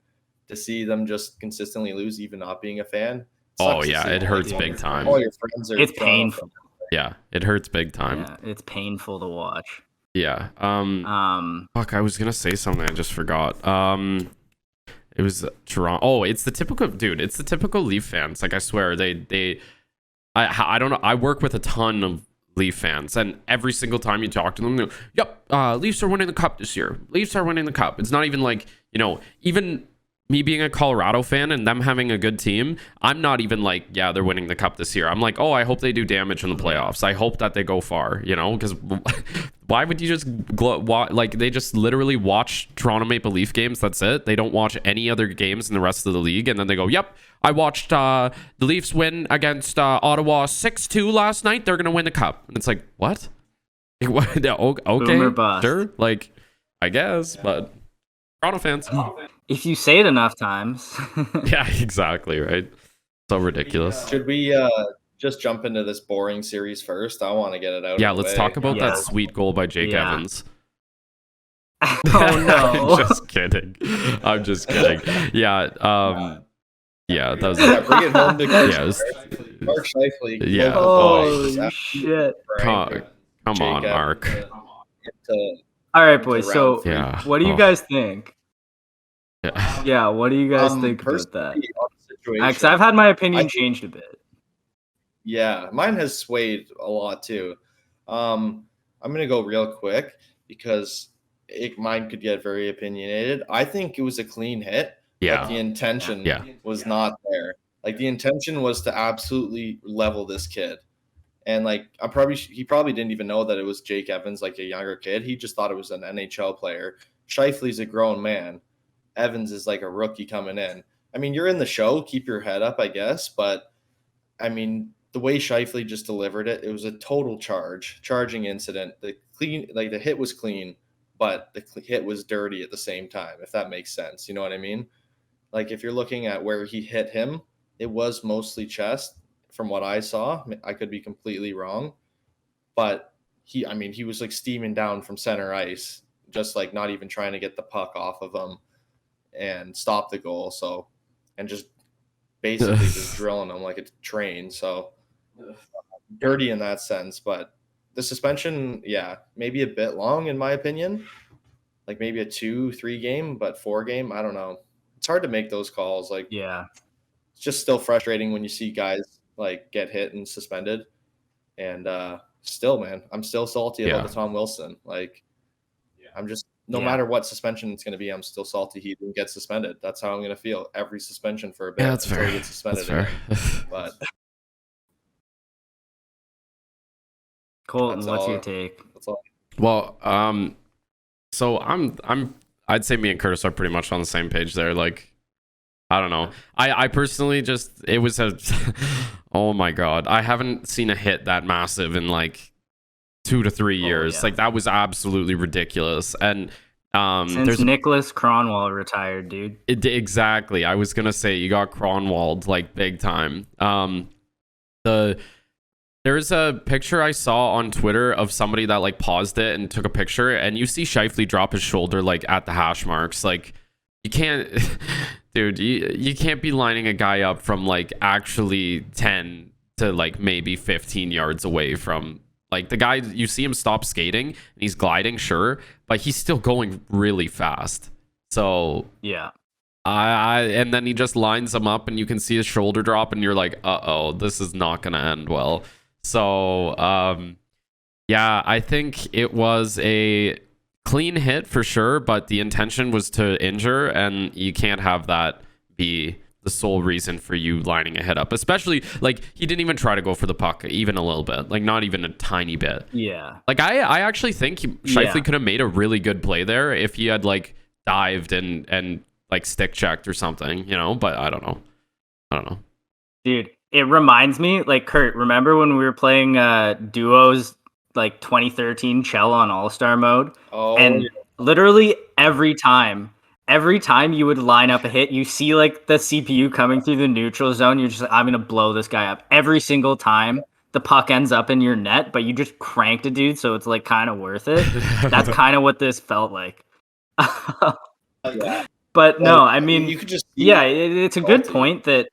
to see them just consistently lose, even not being a fan. Oh yeah, it hurts big time. All your friends are it's painful. Fans. Yeah, it hurts big time. Yeah, it's painful to watch. Yeah. Fuck, I was gonna say something. I just forgot. It was Toronto. Oh, it's the typical dude. It's the typical Leaf fans. I swear, I don't know. I work with a ton of Leaf fans, and every single time you talk to them, they go, "Yep, Leafs are winning the cup this year. Leafs are winning the cup." It's not even even me being a Colorado fan and them having a good team, I'm not even yeah, they're winning the cup this year. I'm oh, I hope they do damage in the playoffs. I hope that they go far, because why would you just they just literally watch Toronto Maple Leaf games? That's it. They don't watch any other games in the rest of the league. And then they go, yep, I watched the Leafs win against Ottawa 6-2 last night. They're going to win the cup. And it's what? Okay, sure. I guess, but Toronto fans. If you say it enough times. Yeah, exactly, right? So ridiculous. Should we just jump into this boring series first? I want to get it out. Yeah, let's talk about that sweet goal by Jake Evans. Oh no. I'm just kidding. Yeah, yeah, that was bring it home to Mark Scheifele. Yeah. Oh shit. Come on, Mark. All right, boys. So what do you guys think? Yeah, what do you guys think about that? Because I've had my opinion changed a bit. Yeah, mine has swayed a lot too. I'm gonna go real quick because mine could get very opinionated. I think it was a clean hit. Yeah, but the intention was not there. The intention was to absolutely level this kid, and he probably didn't even know that it was Jake Evans, a younger kid. He just thought it was an NHL player. Scheifele's a grown man. Evans is a rookie coming in. I mean, you're in the show, keep your head up, I guess. But I mean, the way Scheifele just delivered it, it was a total charging incident. The hit was clean, but the hit was dirty at the same time, if that makes sense. You know what I mean? If you're looking at where he hit him, it was mostly chest from what I saw. I could be completely wrong, but he was steaming down from center ice, just not even trying to get the puck off of him and stop the goal. So, and just basically just drilling them like a train. So dirty in that sense, but the suspension, maybe a bit long in my opinion. Maybe a 2-3 game, but 4 game, I don't know. It's hard to make those calls. It's just still frustrating when you see guys get hit and suspended. And still, man, I'm still salty about the Tom Wilson. I'm just no matter what suspension it's going to be, I'm still salty he didn't get suspended. That's how I'm going to feel every suspension for a bit that's until fair. he gets suspended That's again. fair. But Colton, that's what's all. your take? That's all. Well, so I'd say me and Curtis are pretty much on the same page there. Like, I don't know. I personally just, it was a, oh my God. I haven't seen a hit that massive in like 2 to 3 years. Yeah. Like, that was absolutely ridiculous. And since Nicholas Cronwall retired, dude. Exactly. I was gonna say you got Cronwalled like big time. There's a picture I saw on Twitter of somebody that like paused it and took a picture, and you see Scheifele drop his shoulder like at the hash marks. Like, you can't, dude. You can't be lining a guy up from like actually 10 to like maybe 15 yards away from. Like, the guy, you see him stop skating and he's gliding, sure, but he's still going really fast. So yeah, and then he just lines him up and you can see his shoulder drop and you're like, uh-oh, this is not gonna end well. So yeah, I think it was a clean hit for sure, but the intention was to injure, and you can't have that be the sole reason for you lining a hit up. Especially, like, he didn't even try to go for the puck even a little bit, like not even a tiny bit. Yeah, like I actually think Scheifele could have made a really good play there if he had like dived and like stick checked or something, you know. But I don't know, dude. It reminds me, like, Kurt, remember when we were playing duos like 2013 Chell on All-Star mode? Oh, and literally every time you would line up a hit, you see like the CPU coming through the neutral zone. You're just like, I'm gonna blow this guy up. Every single time the puck ends up in your net, but you just cranked a dude, so it's like kind of worth it. That's kind of what this felt like. yeah. But no, I mean, you could just it's a good point that.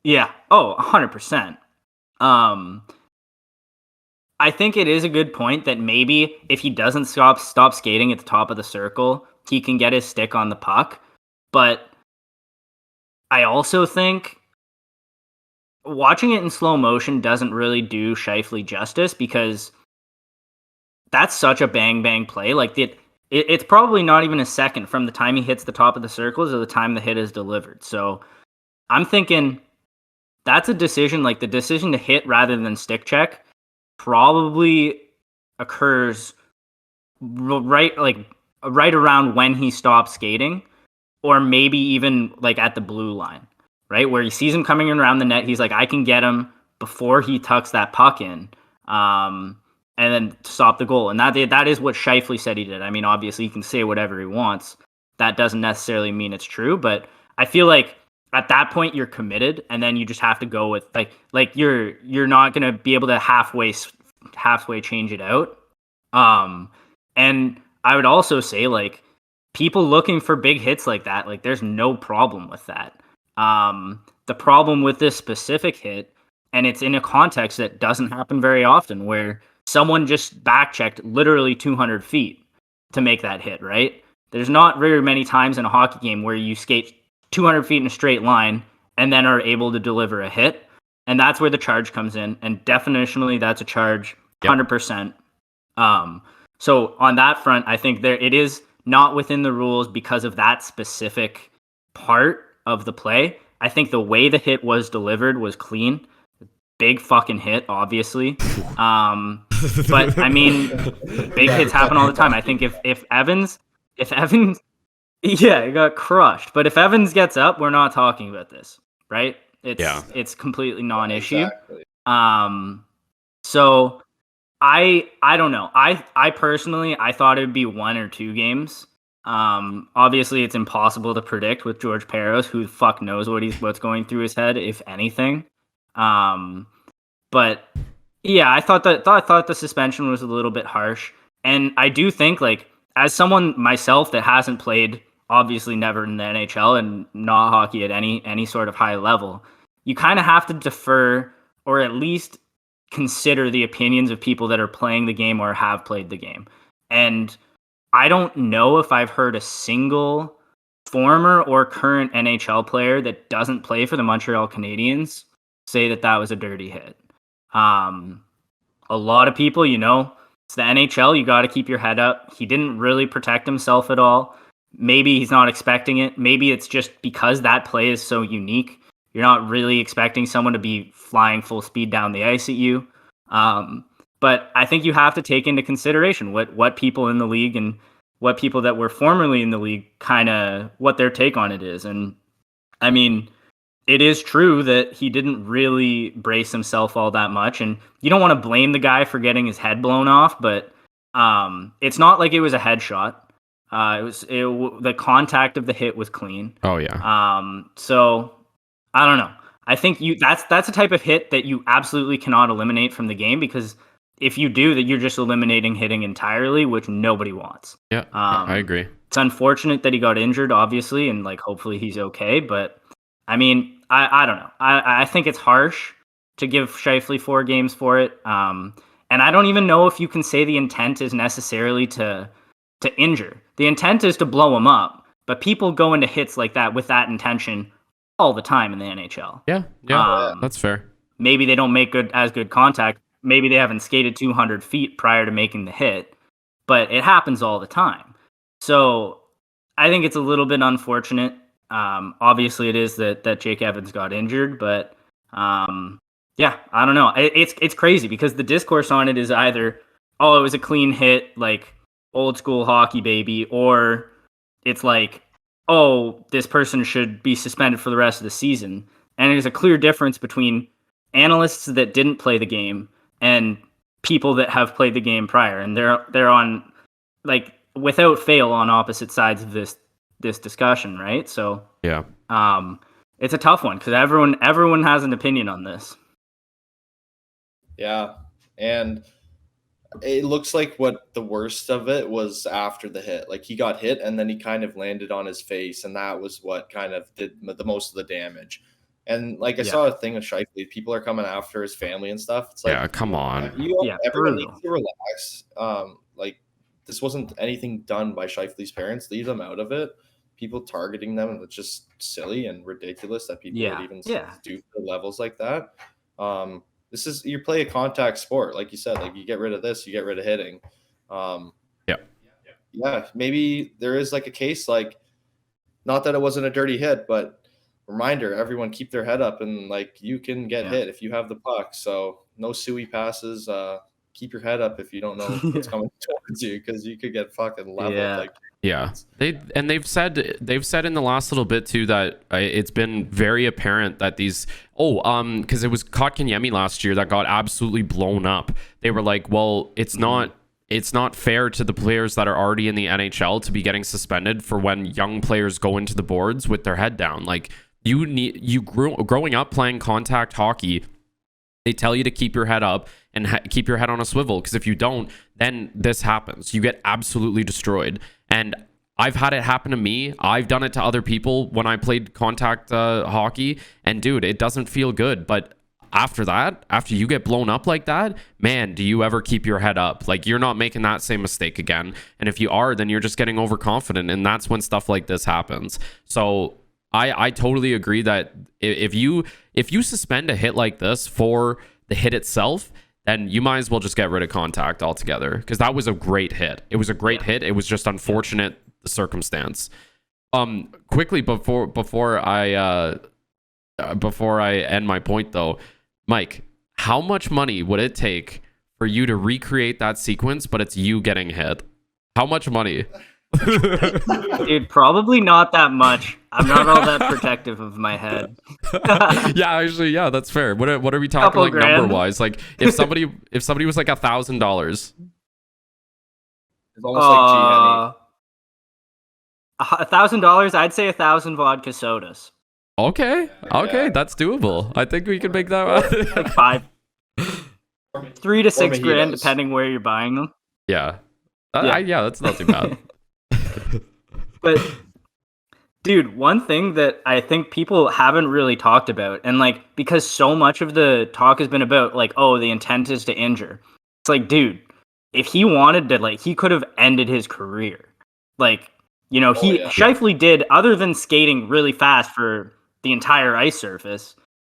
Yeah. Oh, 100%. I think it is a good point that maybe if he doesn't stop skating at the top of the circle, he can get his stick on the puck. But I also think watching it in slow motion doesn't really do Scheifele justice, because that's such a bang bang play. Like, it's probably not even a second from the time he hits the top of the circles to the time the hit is delivered. So I'm thinking that's a decision, like the decision to hit rather than stick check probably occurs right around when he stops skating, or maybe even like at the blue line, right where he sees him coming around the net. He's like, I can get him before he tucks that puck in, and then stop the goal. And that is what Scheifele said he did. I mean, obviously he can say whatever he wants. That doesn't necessarily mean it's true, but I feel like at that point you're committed, and then you just have to go with like you're not going to be able to halfway change it out. And I would also say, like, people looking for big hits like that, like, there's no problem with that. The problem with this specific hit, and it's in a context that doesn't happen very often, where someone just back checked literally 200 feet to make that hit, right? There's not very many times in a hockey game where you skate 200 feet in a straight line and then are able to deliver a hit. And that's where the charge comes in. And definitionally, that's a charge, 100%. So on that front, I think it is not within the rules because of that specific part of the play. I think the way the hit was delivered was clean. Big fucking hit, obviously. But I mean, big hits happen all the time. I think if Evans, yeah, it got crushed. But if Evans gets up, we're not talking about this, right? It's completely non-issue. Exactly. So I don't know. I personally, I thought it would be 1 or 2 games. Obviously it's impossible to predict with George Peros. Who the fuck knows what's going through his head, if anything. But yeah, I thought the suspension was a little bit harsh. And I do think, like, as someone myself that hasn't played, obviously never in the NHL and not hockey at any sort of high level, you kind of have to defer, or at least consider the opinions of people that are playing the game or have played the game. And I don't know if I've heard a single former or current NHL player that doesn't play for the Montreal Canadiens say that was a dirty hit. A lot of people, It's the NHL. You got to keep your head up. He didn't really protect himself at all. Maybe he's not expecting it. Maybe it's just because that play is so unique. You're not really expecting someone to be flying full speed down the ice at you. But I think you have to take into consideration what people in the league and what people that were formerly in the league kind of what their take on it is. And I mean, it is true that he didn't really brace himself all that much, and you don't want to blame the guy for getting his head blown off, but it's not like it was a headshot. The contact of the hit was clean. Oh yeah. So I don't know. I think that's a type of hit that you absolutely cannot eliminate from the game, because if you do that, you're just eliminating hitting entirely, which nobody wants. Yeah, I agree. It's unfortunate that he got injured, obviously, and like hopefully he's okay. But I mean, I don't know. I think it's harsh to give Scheifele 4 games for it. And I don't even know if you can say the intent is necessarily to injure. The intent is to blow him up. But people go into hits like that with that intention all the time in the NHL. Yeah, that's fair. Maybe they don't make as good contact. Maybe they haven't skated 200 feet prior to making the hit, but it happens all the time. So I think it's a little bit unfortunate. Obviously, it is that Jake Evans got injured, but yeah, I don't know. It's crazy because the discourse on it is either, oh, it was a clean hit, like old school hockey, baby, or it's like, oh, this person should be suspended for the rest of the season. And there's a clear difference between analysts that didn't play the game and people that have played the game prior, and they're on, like, without fail, on opposite sides of this discussion, right? So yeah, it's a tough one because everyone has an opinion on this. Yeah, and it looks like what the worst of it was after the hit. Like, he got hit and then he kind of landed on his face, and that was what kind of did the most of the damage. And like I saw a thing with Scheifele, people are coming after his family and stuff. It's like, yeah, come on. Everyone needs to relax. Like, this wasn't anything done by Scheifele's parents. Leave them out of it. People targeting them, it's just silly and ridiculous that people would even do levels like that. You play a contact sport, like you said. Like, you get rid of this, you get rid of hitting. Yeah, maybe there is like a case, like, not that it wasn't a dirty hit, but reminder, everyone keep their head up, and like, you can get hit if you have the puck. So no suey passes. Keep your head up if you don't know what's coming towards you, because you could get fucking leveled. They've said in the last little bit too that it's been very apparent that these because it was Kotkaniemi last year that got absolutely blown up. They were like, well, it's not fair to the players that are already in the NHL to be getting suspended for when young players go into the boards with their head down. Like, growing up playing contact hockey, they tell you to keep your head up and keep your head on a swivel, because if you don't, then this happens. You get absolutely destroyed. And I've had it happen to me. I've done it to other people when I played contact hockey, and dude, it doesn't feel good. But after you get blown up like that, man, do you ever keep your head up? Like, you're not making that same mistake again. And if you are, then you're just getting overconfident, and that's when stuff like this happens. So I totally agree that if you suspend a hit like this for the hit itself, then you might as well just get rid of contact altogether, because that was a great hit. It was a great hit. It was just unfortunate, the circumstance. Quickly before I end my point though, Mike, how much money would it take for you to recreate that sequence, but it's you getting hit? How much money? Dude, probably not that much. I'm not all that protective of my head. Yeah, actually, yeah, that's fair. What are we talking, like, number wise? Like, if somebody was like $1,000, it's almost like $1,000. I'd say 1,000 vodka sodas. Okay, that's doable. I think we can make that like 5, 3 to 6 grand, depending where you're buying them. Yeah, that's not too bad. But dude, one thing that I think people haven't really talked about, and like, because so much of the talk has been about like, oh, the intent is to injure. It's like, dude, if he wanted to, like, he could have ended his career. Like, you know, Scheifele did, other than skating really fast for the entire ice surface,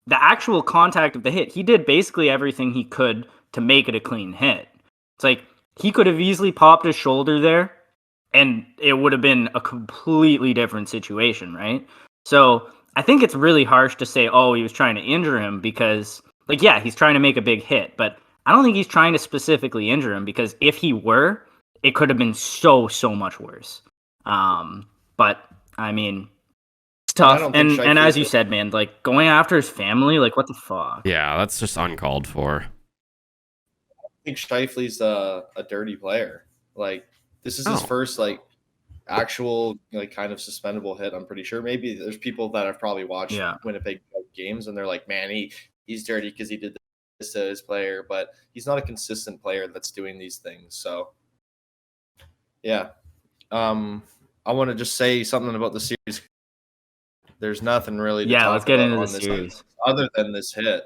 the actual contact of the hit, he did basically everything he could to make it a clean hit. It's like, he could have easily popped his shoulder there, and it would have been a completely different situation, right? So I think it's really harsh to say, oh, he was trying to injure him because, like, yeah, he's trying to make a big hit, but I don't think he's trying to specifically injure him because if he were, it could have been so much worse. But I mean, it's tough. And as you said, man, like going after his family, like what the fuck? Yeah, that's just uncalled for. I think Scheifele's a dirty player. Like this is his first like actual like kind of suspendable hit. I'm pretty sure. Maybe there's people that have probably watched Winnipeg games and they're like, man, he's dirty because he did this to his player, but he's not a consistent player that's doing these things. So yeah, I want to just say something about the series. There's nothing really to talk let's get about into on the this series other than this hit.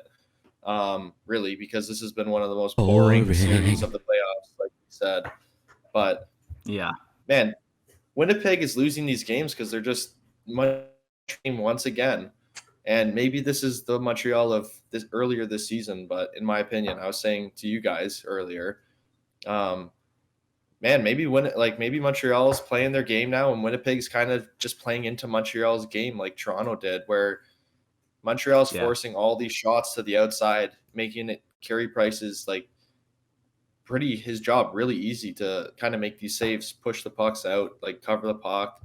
Really, because this has been one of the most boring series of the playoffs, like you said. But yeah, man, Winnipeg is losing these games because they're just much once again. And maybe this is the Montreal of this earlier this season, but in my opinion, I was saying to you guys earlier, man, maybe maybe Montreal's playing their game now, and Winnipeg's kind of just playing into Montreal's game like Toronto did, where Montreal's forcing all these shots to the outside, making it Carey Price's like his job really easy to kind of make these saves, push the pucks out, like cover the puck,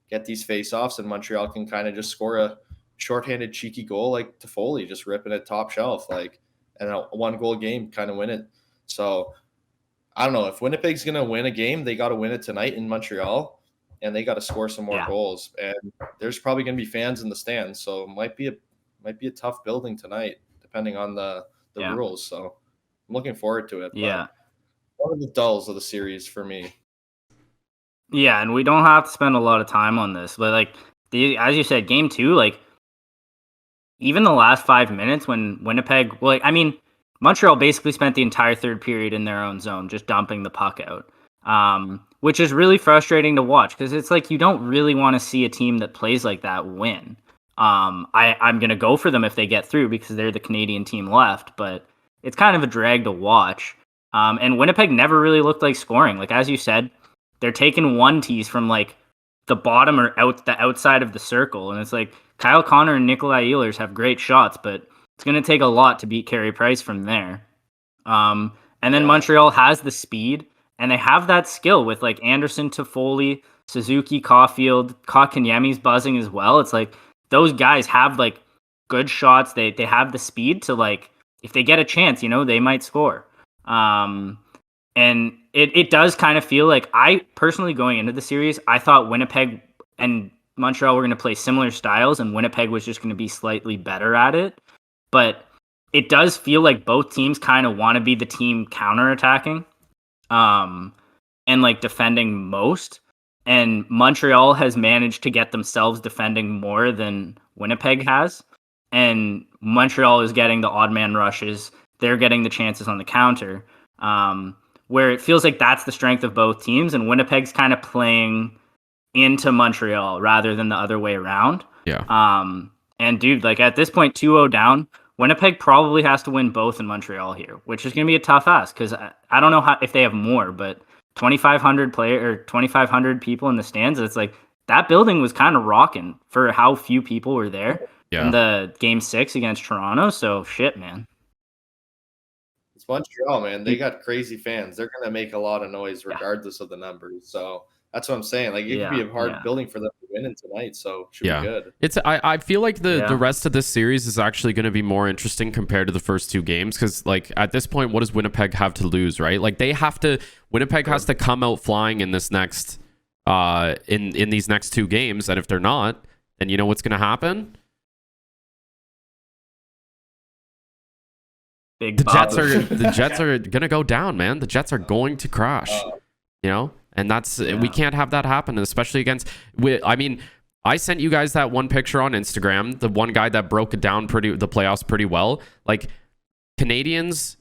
get these face-offs, and Montreal can kind of just score a shorthanded cheeky goal like Toffoli, just ripping it top shelf, like, and a 1-goal game kind of win it. So I don't know if Winnipeg's going to win a game, they got to win it tonight in Montreal, and they got to score some more goals. And there's probably going to be fans in the stands, so it might be a tough building tonight, depending on the rules. So I'm looking forward to it. Yeah. One of the dulls of the series for me. Yeah, and we don't have to spend a lot of time on this, but like as you said, game 2, like even the last 5 minutes when Winnipeg, Montreal basically spent the entire third period in their own zone, just dumping the puck out, which is really frustrating to watch because it's like you don't really want to see a team that plays like that win. I'm going to go for them if they get through because they're the Canadian team left, but it's kind of a drag to watch. And Winnipeg never really looked like scoring. Like, as you said, they're taking one tees from like the bottom or the outside of the circle. And it's like Kyle Connor and Nikolai Ehlers have great shots, but it's going to take a lot to beat Carey Price from there. And then Montreal has the speed and they have that skill with like Anderson, Toffoli, Suzuki, Caulfield, Kotkaniemi's buzzing as well. It's like those guys have like good shots. They have the speed to like, if they get a chance, they might score. And it does kind of feel like I personally going into the series, I thought Winnipeg and Montreal were going to play similar styles and Winnipeg was just going to be slightly better at it. But it does feel like both teams kind of want to be the team counterattacking, and like defending most. And Montreal has managed to get themselves defending more than Winnipeg has. And Montreal is getting the odd man rushes. They're getting the chances on the counter, where it feels like that's the strength of both teams. And Winnipeg's kind of playing into Montreal rather than the other way around. Yeah. And dude, like at this point, 2-0 down, Winnipeg probably has to win both in Montreal here, which is going to be a tough ask because I don't know if they have more, but 2,500 people in the stands. It's like that building was kind of rocking for how few people were there in the game 6 against Toronto. So shit, man. It's Montreal, man. They got crazy fans. They're going to make a lot of noise regardless of the numbers. So that's what I'm saying. Like, it could be a hard building for them to win in tonight. So it should be good. I feel like the rest of this series is actually going to be more interesting compared to the first 2 games. Because, like, at this point, what does Winnipeg have to lose, right? Like, Winnipeg has to come out flying in this next, in these next 2 games. And if they're not, then you know what's going to happen? The Jets are gonna go down, man. The Jets are going to crash, and that's we can't have that happen, especially against. I sent you guys that one picture on Instagram, the one guy that broke it down the playoffs pretty well. Like, Canadians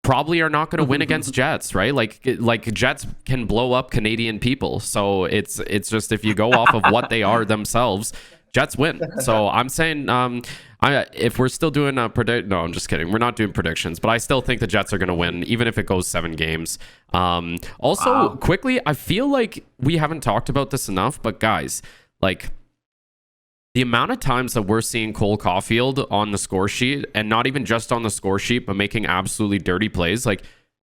probably are not going to win against Jets, right? Like Jets can blow up Canadian people, so it's just if you go off of what they are themselves. Jets win. So I'm saying, if we're still doing no, I'm just kidding. We're not doing predictions, but I still think the Jets are going to win, even if it goes 7 games. Also, quickly, I feel like we haven't talked about this enough, but guys, like the amount of times that we're seeing Cole Caulfield on the score sheet, and not even just on the score sheet, but making absolutely dirty plays, like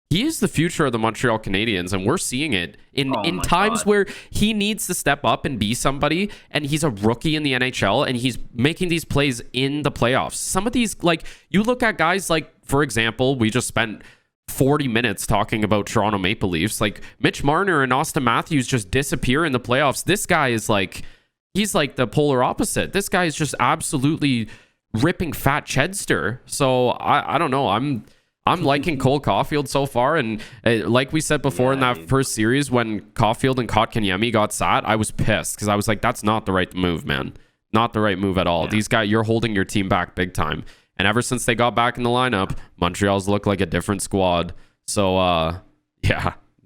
he is the future of the Montreal Canadiens, and we're seeing it in times where he needs to step up and be somebody, and he's a rookie in the NHL, and he's making these plays in the playoffs. Some of these, like, you look at guys like, for example, we just spent 40 minutes talking about Toronto Maple Leafs. Like, Mitch Marner and Austin Matthews just disappear in the playoffs. This guy is like, he's like the polar opposite. This guy is just absolutely ripping fat Chedster. So I don't know. I'm liking Cole Caulfield so far, and like we said before in that first series, when Caulfield and Kotkaniemi got sat, I was pissed because I was like, that's not the right move, man. Not the right move at all. These guys, you're holding your team back big time. And ever since they got back in the lineup, Montreal's looked like a different squad. So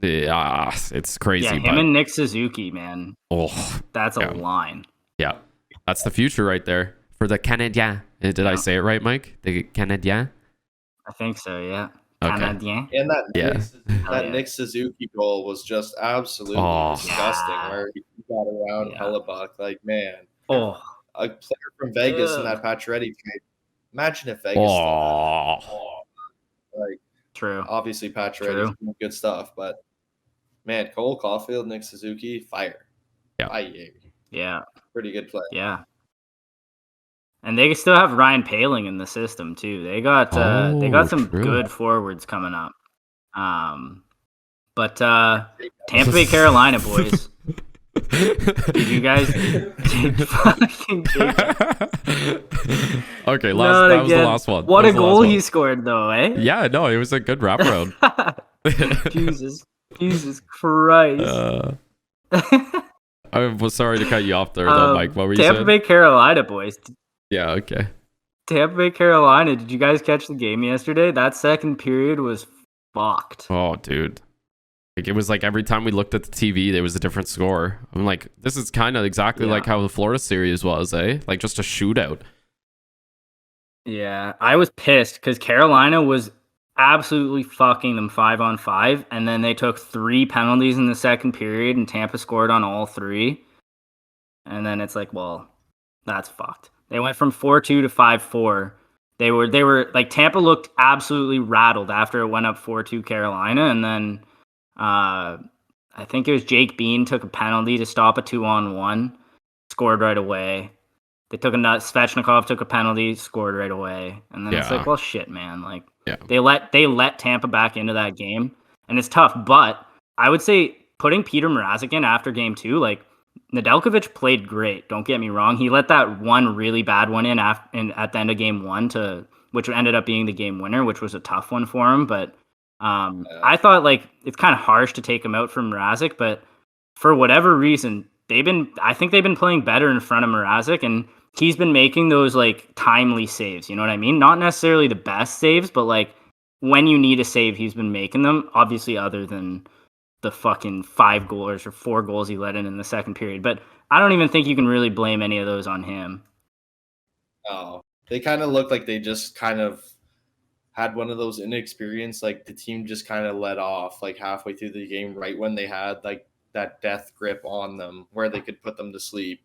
it's crazy. Yeah, him and Nick Suzuki, man. Oh, that's a line. Yeah, that's the future right there for the Canadiens. Did I say it right, Mike? The Canadiens? I think so, yeah. Okay. Canadien. And that Nick Suzuki goal was just absolutely disgusting, where he got around Hellebuck. Like, man, a player from Vegas in that Pacioretty trade. Imagine if Vegas like, true. Obviously, Pacioretty's doing good stuff, but man, Cole Caulfield, Nick Suzuki, fire. Yeah. Pretty good play. Yeah. And they still have Ryan Poehling in the system too. They got some good forwards coming up. But Tampa Bay, Carolina, boys. Did you guys fucking Okay, that was the last one. What a goal he scored though, eh? Yeah, no, it was a good wraparound. Jesus Christ. I was sorry to cut you off there though, Mike. What were you saying? Tampa Bay, Carolina, boys. Yeah, okay. Tampa Bay, Carolina. Did you guys catch the game yesterday? That second period was fucked. Oh, dude. Like, it was like every time we looked at the TV, there was a different score. I'm like, this is kind of exactly like how the Florida series was, eh? Like, just a shootout. Yeah, I was pissed because Carolina was absolutely fucking them 5-on-5, and then they took 3 penalties in the second period, and Tampa scored on all 3. And then it's like, well, that's fucked. They went from 4-2 to 5-4. They were like, Tampa looked absolutely rattled after it went up 4-2 Carolina, and then I think it was Jake Bean took a penalty to stop a 2-on-1, scored right away. They took Svechnikov took a penalty, scored right away, and then it's like, well, shit, man. Like, they let Tampa back into that game, and it's tough. But I would say putting Peter Mrazek in after game 2, like, Nedeljkovic played great. Don't get me wrong. He let that one really bad one in at the end of game 1 which ended up being the game winner, which was a tough one for him. But I thought, like, it's kind of harsh to take him out from Mrazek, but for whatever reason, I think they've been playing better in front of Mrazek, and he's been making those, like, timely saves. You know what I mean? Not necessarily the best saves, but, like, when you need a save, he's been making them. Obviously, other than the fucking 5 goals or 4 goals he let in the second period. But I don't even think you can really blame any of those on him. Oh, they kind of looked like they just kind of had one of those inexperienced, like, the team just kind of let off like halfway through the game, right when they had like that death grip on them where they could put them to sleep.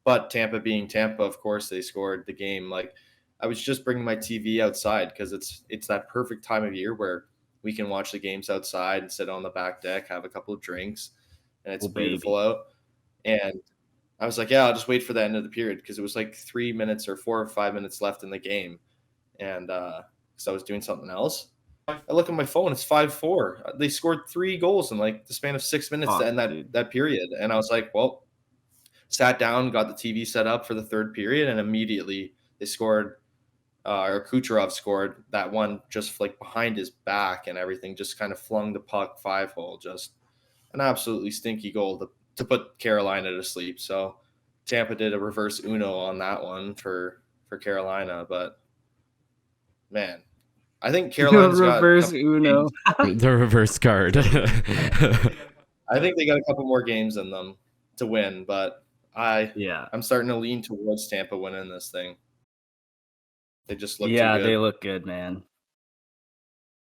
But Tampa being Tampa, of course, they scored the game. Like, I was just bringing my TV outside because it's that perfect time of year where we can watch the games outside and sit on the back deck, have a couple of drinks, and it's beautiful out. And I was like, yeah, I'll just wait for the end of the period because it was like 3 minutes or 4 or 5 minutes left in the game. And because I was doing something else, I look at my phone, it's 5-4. They scored 3 goals in like the span of 6 minutes to end that period. And I was like, well, sat down, got the TV set up for the third period, and immediately they scored. Or Kucherov scored that one just like behind his back and everything, just kind of flung the puck 5-hole. Just an absolutely stinky goal to put Carolina to sleep. So Tampa did a reverse Uno on that one for Carolina. But, man, I think Carolina's got reverse Uno. The reverse card. I think they got a couple more games in them to win, but I'm starting to lean towards Tampa winning this thing. They just look too Yeah, good. they look good, man.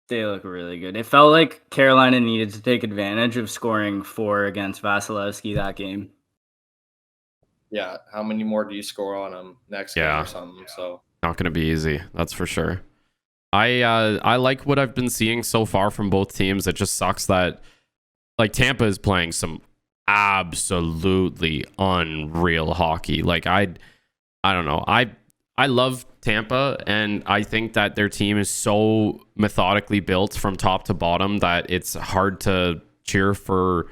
They look really good. It felt like Carolina needed to take advantage of scoring 4 against Vasilevsky that game. Yeah, how many more do you score on them next game or something? So not gonna be easy, that's for sure. I like what I've been seeing so far from both teams. It just sucks that like Tampa is playing some absolutely unreal hockey. Like I don't know. I love Tampa, and I think that their team is so methodically built from top to bottom that it's hard to cheer for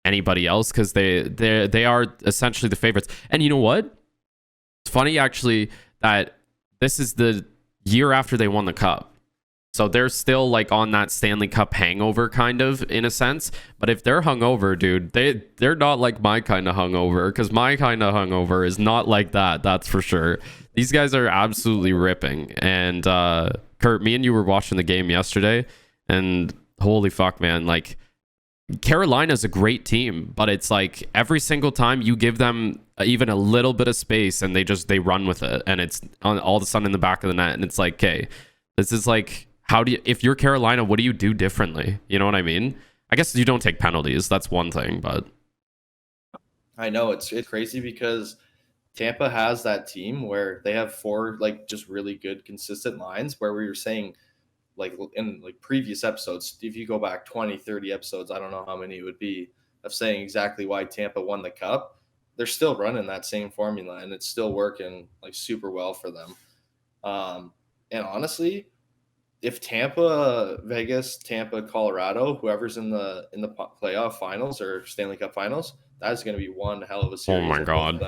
anybody else because they are essentially the favorites. And you know what? It's funny actually that this is the year after they won the cup. So they're still like on that Stanley Cup hangover kind of in a sense. But if they're hungover, dude, they're not like my kind of hungover, because my kind of hungover is not like that. That's for sure. These guys are absolutely ripping. And Kurt, me and you were watching the game yesterday, and holy fuck, man, like Carolina's a great team, but it's like every single time you give them even a little bit of space and they run with it, and it's all of a sudden in the back of the net, and it's like, okay, this is like, how do you, if you're Carolina, what do you do differently? You know what I mean? I guess you don't take penalties. That's one thing, but I know it's crazy because Tampa has that team where they have 4 like just really good consistent lines where we were saying like in like previous episodes, if you go back 20, 30 episodes, I don't know how many it would be, of saying exactly why Tampa won the cup. They're still running that same formula and it's still working like super well for them. And honestly, if Tampa, Vegas, Tampa, Colorado, whoever's in the playoff finals or Stanley Cup finals, that is going to be one hell of a series. oh my god.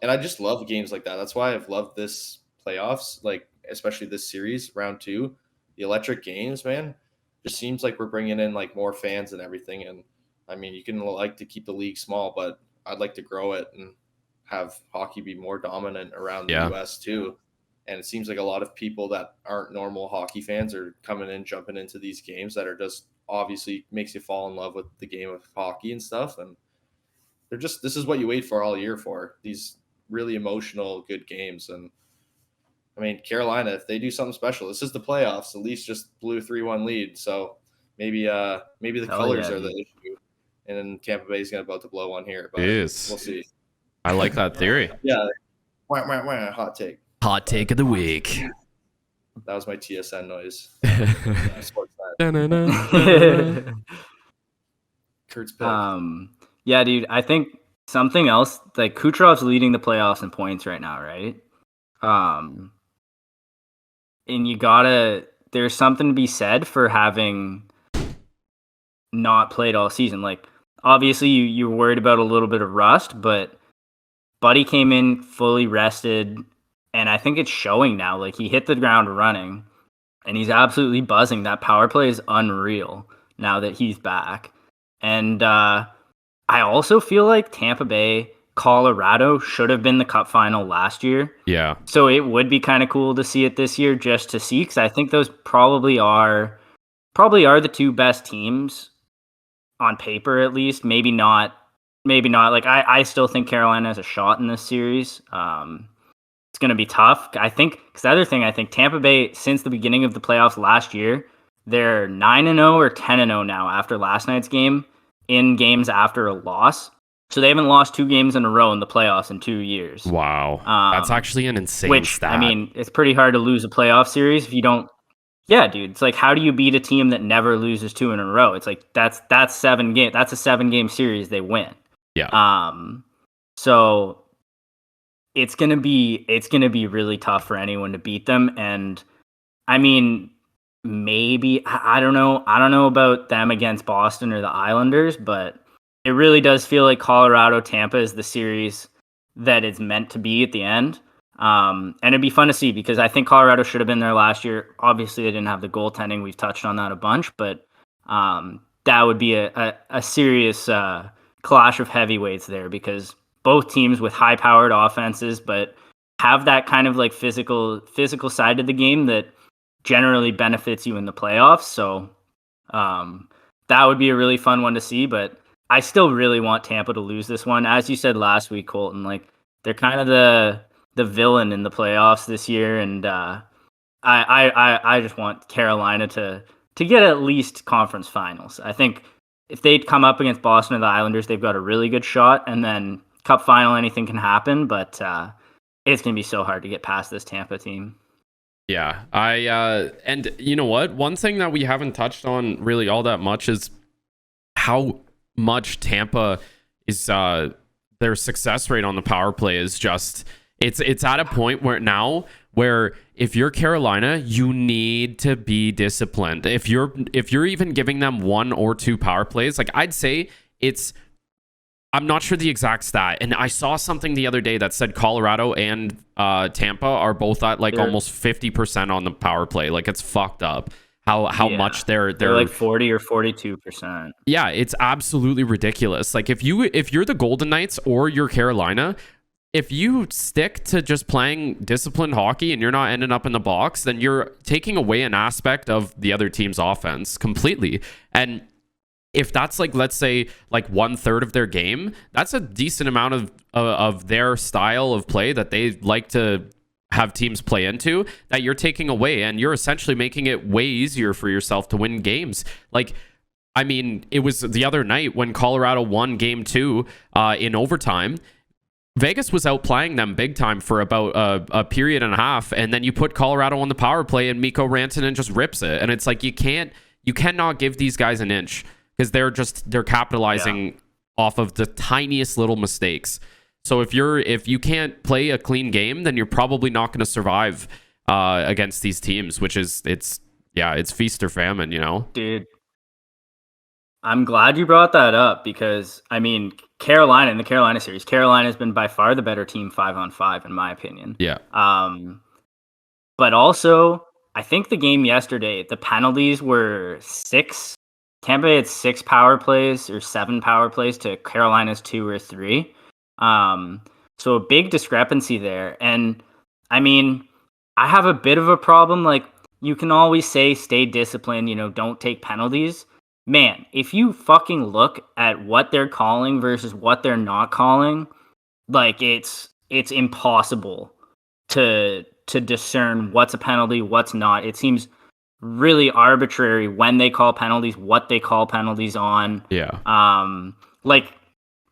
And I just love games like that. That's why I've loved this playoffs, like especially this series, round 2, the electric games, man. Just seems like we're bringing in like more fans and everything. And I mean, you can like to keep the league small, but I'd like to grow it and have hockey be more dominant around the U.S. too. And it seems like a lot of people that aren't normal hockey fans are coming in, jumping into these games that are just obviously makes you fall in love with the game of hockey and stuff. And they're just, this is what you wait for all year for, these really emotional, good games. And I mean, Carolina, if they do something special, this is the playoffs. The Leafs just blew a 3-1 lead. So maybe the colors are the issue. And then Tampa Bay is about to blow one here. But we'll see. I like that theory. Yeah. Hot take. Hot take of the week. That was my TSN noise. Kurt's pick. Yeah, dude, I think something else, like Kucherov's leading the playoffs in points right now, right? And there's something to be said for having not played all season. Like, obviously you were worried about a little bit of rust, but Buddy came in fully rested, and I think it's showing now. Like, he hit the ground running, and he's absolutely buzzing. That power play is unreal now that he's back. And I also feel like Tampa Bay, Colorado should have been the cup final last year. Yeah. So it would be kind of cool to see it this year just to see, because I think those probably are the 2 best teams on paper, at least. Maybe not. Like, I still think Carolina has a shot in this series. It's going to be tough. I think, because the other thing, I think Tampa Bay, since the beginning of the playoffs last year, they're 9-0 or 10-0 now after last night's game, in games after a loss. So they haven't lost 2 games in a row in the playoffs in 2 years. Wow. That's actually an insane stat. I mean, it's pretty hard to lose a playoff series if you don't. Yeah, dude. It's like, how do you beat a team that never loses 2 in a row? It's like, that's 7 games. That's a 7-game series they win. Yeah. So it's gonna be really tough for anyone to beat them. And I mean, maybe I don't know about them against Boston or the Islanders, but it really does feel like Colorado Tampa is the series that it's meant to be at the end. And it'd be fun to see, because I think Colorado should have been there last year. Obviously, they didn't have the goaltending. We've touched on that a bunch, but that would be a serious clash of heavyweights there, because both teams with high-powered offenses, but have that kind of like physical side of the game that generally benefits you in the playoffs. So that would be a really fun one to see. But I still really want Tampa to lose this one. As you said last week, Colton, like they're kind of the villain in the playoffs this year, and I just want Carolina to get at least conference finals. I think if they come up against Boston or the Islanders, they've got a really good shot, and then Cup final, anything can happen, but it's gonna be so hard to get past this Tampa team. Yeah, and you know what? One thing that we haven't touched on really all that much is how much Tampa is their success rate on the power play is just it's at a point where if you're Carolina, you need to be disciplined. If you're even giving them 1 or 2 power plays, like I'd say I'm not sure the exact stat, and I saw something the other day that said Colorado and Tampa are both at like almost 50% on the power play. Like it's fucked up how much they're like 40 or 42%. Yeah, it's absolutely ridiculous. Like if you're the Golden Knights or you're Carolina, if you stick to just playing disciplined hockey and you're not ending up in the box, then you're taking away an aspect of the other team's offense completely. And if that's like, let's say like 1/3 of their game, that's a decent amount of their style of play that they like to have teams play into that you're taking away, and you're essentially making it way easier for yourself to win games. Like, I mean, it was the other night when Colorado won game 2 in overtime. Vegas was outplaying them big time for about a period and a half, and then you put Colorado on the power play and Mikko Rantanen just rips it. And it's like you cannot give these guys an inch, because they're capitalizing off of the tiniest little mistakes. So if you can't play a clean game, then you're probably not going to survive against these teams, which is it's feast or famine, you know. Dude, I'm glad you brought that up, because I mean, Carolina in the Carolina series, Carolina has been by far the better team 5-on-5 in my opinion. Yeah. But also, I think the game yesterday, the penalties were 6. Tampa Bay had 6 power plays or 7 power plays to Carolina's 2 or 3. So a big discrepancy there. And I mean, I have a bit of a problem. Like, you can always say stay disciplined, don't take penalties. Man, if you fucking look at what they're calling versus what they're not calling, like it's impossible to discern what's a penalty, what's not. It seems really arbitrary when they call penalties, what they call penalties on. Yeah. Like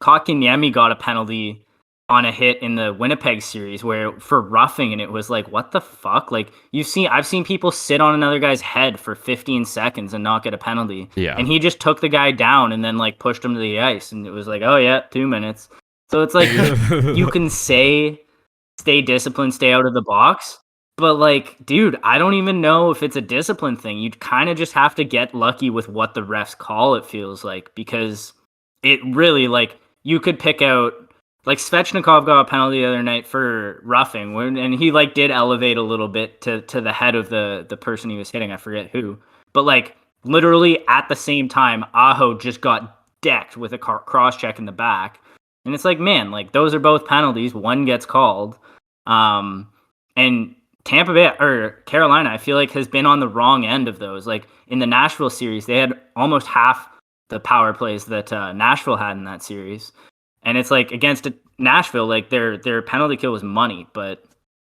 Kotkaniemi got a penalty on a hit in the Winnipeg series for roughing, and it was like, what the fuck? Like I've seen people sit on another guy's head for 15 seconds and not get a penalty. Yeah. And he just took the guy down and then like pushed him to the ice, and it was like, oh yeah, 2 minutes. So it's like you can say stay disciplined, stay out of the box. But like, dude, I don't even know if it's a discipline thing. You'd kind of just have to get lucky with what the refs call, it feels like, because it really, like, you could pick out, like, Svechnikov got a penalty the other night for roughing, and he like did elevate a little bit to the head of the person he was hitting. I forget who, but like literally at the same time, Aho just got decked with a cross check in the back, and it's like, man, like those are both penalties. One gets called, and Tampa Bay or Carolina, I feel like, has been on the wrong end of those. Like in the Nashville series, they had almost half the power plays that Nashville had in that series. And it's like against Nashville, like their penalty kill was money, but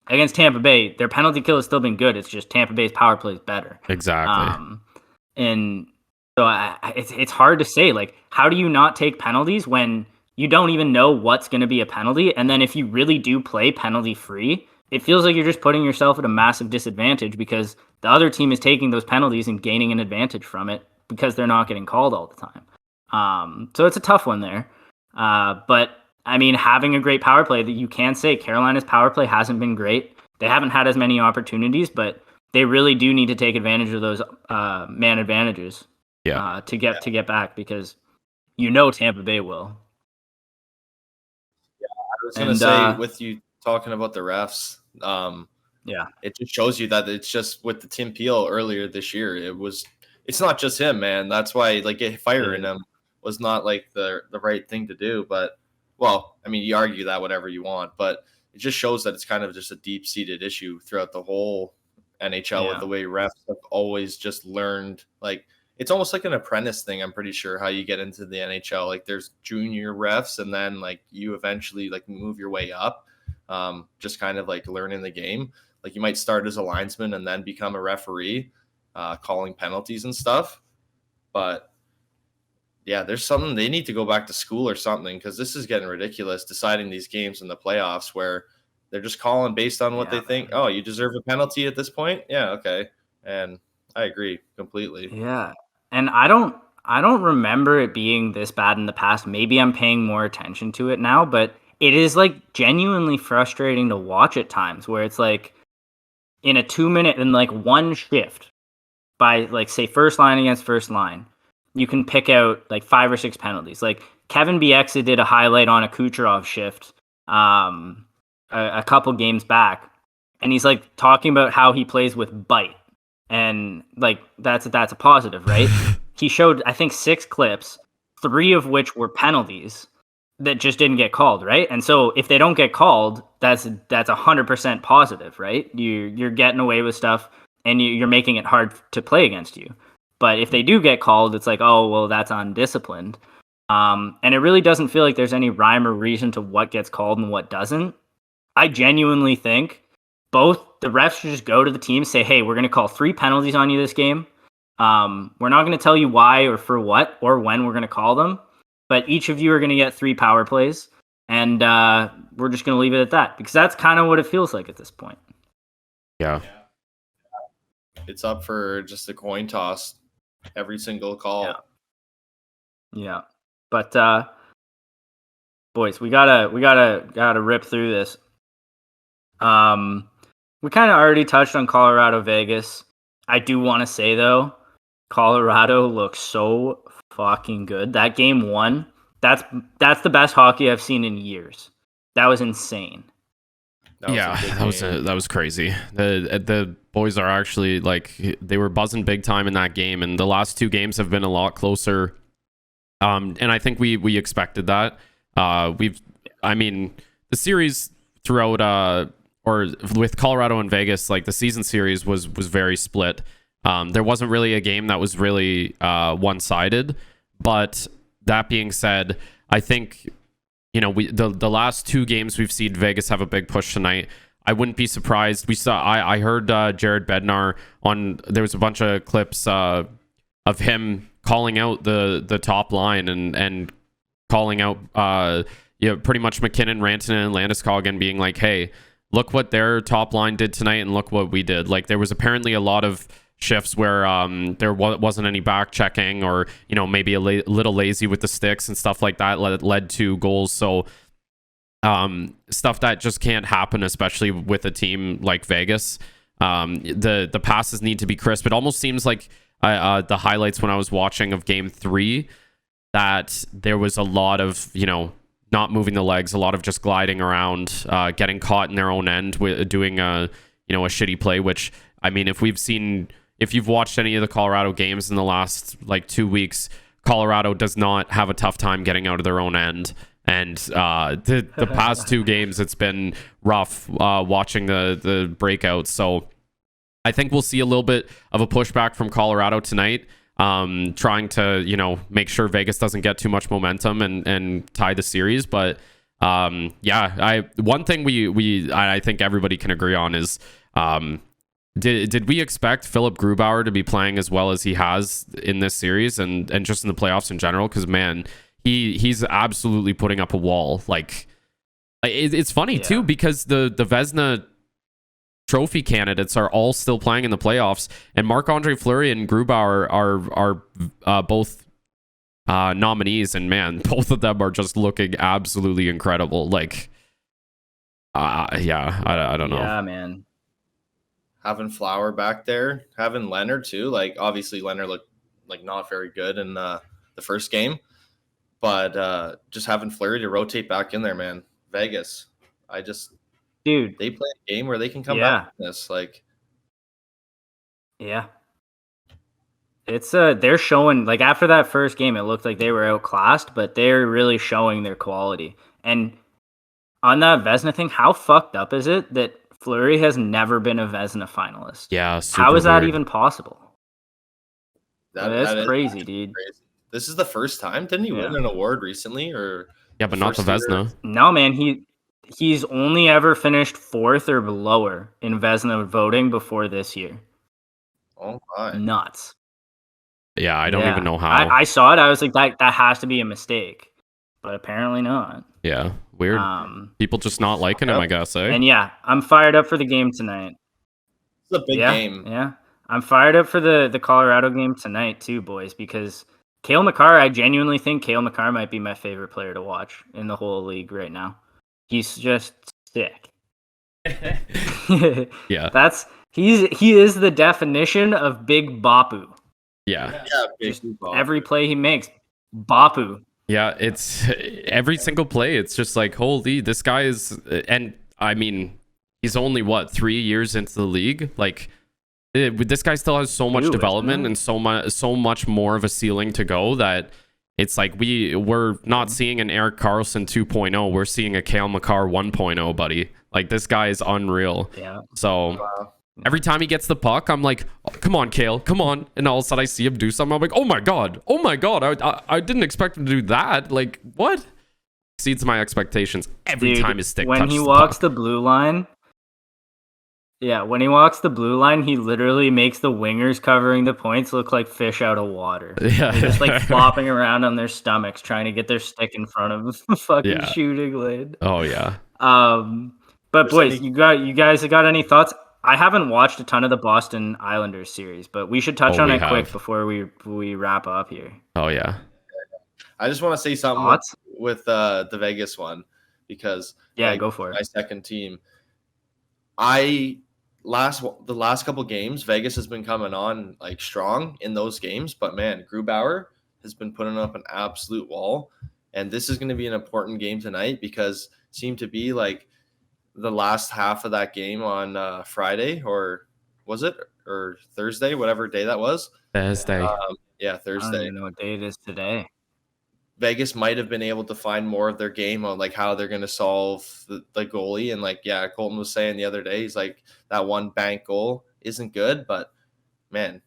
against Tampa Bay, their penalty kill has still been good. It's just Tampa Bay's power play is better. Exactly. And so it's hard to say, like, how do you not take penalties when you don't even know what's going to be a penalty? And then if you really do play penalty free, it feels like you're just putting yourself at a massive disadvantage, because the other team is taking those penalties and gaining an advantage from it because they're not getting called all the time. So it's a tough one there. But I mean, having a great power play, that you can say Carolina's power play hasn't been great. They haven't had as many opportunities, but they really do need to take advantage of those man advantages to get back, because Tampa Bay will. Yeah, I was going to say, with you talking about the refs, it just shows you that it's just with the Tim Peel earlier this year. It's not just him, man. That's why like firing him was not like the right thing to do. But well, I mean, you argue that whatever you want, but it just shows that it's kind of just a deep-seated issue throughout the whole NHL with the way refs have always just learned. Like it's almost like an apprentice thing. I'm pretty sure how you get into the NHL. Like there's junior refs, and then like you eventually like move your way up. Just kind of like learning the game. Like you might start as a linesman and then become a referee, calling penalties and stuff. But yeah, there's something they need to go back to school or something, because this is getting ridiculous deciding these games in the playoffs where they're just calling based on what they think. Oh, you deserve a penalty at this point? Yeah, okay. And I agree completely. Yeah. And I don't remember it being this bad in the past. Maybe I'm paying more attention to it now, but it is like genuinely frustrating to watch at times where it's like in a 2 minute in like one shift by like say first line against first line, you can pick out like 5 or 6 penalties. Like Kevin Bieksa did a highlight on a Kucherov shift a couple games back, and he's like talking about how he plays with bite, and like that's a positive, right? He showed I think 6 clips, 3 of which were penalties that just didn't get called, right? And so if they don't get called, that's 100% positive, right? You're getting away with stuff, and you're making it hard to play against you. But if they do get called, it's like, oh well, that's undisciplined. And it really doesn't feel like there's any rhyme or reason to what gets called and what doesn't. I genuinely think both the refs should just go to the team, say, hey, we're going to call 3 penalties on you this game. We're not going to tell you why or for what or when we're going to call them, but each of you are going to get 3 power plays, and we're just going to leave it at that, because that's kind of what it feels like at this point. Yeah. It's up for just a coin toss every single call. Yeah. But boys, we gotta rip through this. We kind of already touched on Colorado Vegas. I do want to say though, Colorado looks so fucking good. That game 1, that's the best hockey I've seen in years. That was insane. That was crazy. The boys are actually like, they were buzzing big time in that game, and the last 2 games have been a lot closer. And I think we expected that. The series throughout or with Colorado and Vegas, like the season series was very split. There wasn't really a game that was really one-sided. But that being said, I think, you know, the last 2 games we've seen Vegas have a big push tonight. I wouldn't be surprised. I heard Jared Bednar there was a bunch of clips of him calling out the top line and calling out pretty much McKinnon, Rantanen, and Landeskog, being like, hey, look what their top line did tonight and look what we did. Like there was apparently a lot of shifts where there wasn't any back checking, or maybe a little lazy with the sticks and stuff like that led to goals. So stuff that just can't happen, especially with a team like Vegas. The passes need to be crisp. It almost seems like the highlights when I was watching of game 3, that there was a lot of not moving the legs, a lot of just gliding around, getting caught in their own end with doing a shitty play. Which, I mean, if you've watched any of the Colorado games in the last like 2 weeks, Colorado does not have a tough time getting out of their own end. And the past 2 games, it's been rough watching the breakouts. So I think we'll see a little bit of a pushback from Colorado tonight, trying to make sure Vegas doesn't get too much momentum and tie the series. But one thing I think everybody can agree on is, did we expect Philip Grubauer to be playing as well as he has in this series and just in the playoffs in general? Because man, he's absolutely putting up a wall. Like it's funny too, because the Vezina trophy candidates are all still playing in the playoffs, and Marc-Andre Fleury and Grubauer are both nominees, and man, both of them are just looking absolutely incredible. Like I don't know. Yeah, man. Having Flower back there, having Leonard too. Like obviously Leonard looked like not very good in the first game, but just having Fleury to rotate back in there, man. Vegas, Dude, they play a game where they can come back from this. Like, yeah, it's they're showing, like, after that first game, it looked like they were outclassed, but they're really showing their quality. And on that Vezina thing, how fucked up is it that Fleury has never been a Vezina finalist? Yeah, how is that weird. even possible? That's crazy, dude. Crazy. This is the first time. Didn't he win an award recently, or yeah, but not the Vezina? No, man. He's only ever finished 4th or lower in Vezina voting before this year. Oh my, nuts. Yeah, I don't even know how. I saw it. I was like, that has to be a mistake, but apparently not. Yeah, weird. People just not liking him, I guess. Eh? And yeah, I'm fired up for the game tonight. it's a big game. Yeah, I'm fired up for the Colorado game tonight too, boys, because Cale Makar, I genuinely think Cale Makar might be my favorite player to watch in the whole league right now. He's just sick. Yeah, he is the definition of big Bapu. Yeah, big Bapu. Every play he makes, Bapu. Yeah, it's every single play. It's just like, holy, this guy is, and I mean, he's only what 3 years into the league. Like, this guy still has so much development and so much more of a ceiling to go that it's like we're not seeing an Erik Karlsson 2.0. We're seeing a Cale Makar 1.0, buddy. Like, this guy is unreal. Yeah. So every time he gets the puck, I'm like, oh, come on, Cale, come on. And all of a sudden I see him do something. I'm like, oh my God. I didn't expect him to do that. Like, what? Exceeds my expectations every time his stick touches the puck. When he walks the blue line, when he walks the blue line, he literally makes the wingers covering the points look like fish out of water. Yeah. They're just like flopping around on their stomachs trying to get their stick in front of the fucking shooting lane. Oh yeah. But boys, you guys got any thoughts? I haven't watched a ton of the Boston Islanders series, but we should touch on it quick before we wrap up here. Oh yeah. I just want to say something with the Vegas one, because go for it. My second team. The last couple games, Vegas has been coming on like strong in those games, but man, Grubauer has been putting up an absolute wall, and this is going to be an important game tonight because it seemed to be like the last half of that game on Friday, or was it, or Thursday, whatever day that was. Thursday. Thursday. I don't even know what day it is today. Vegas might have been able to find more of their game on like how they're going to solve the goalie. And like, Colton was saying the other day, he's like, that one bank goal isn't good, but man,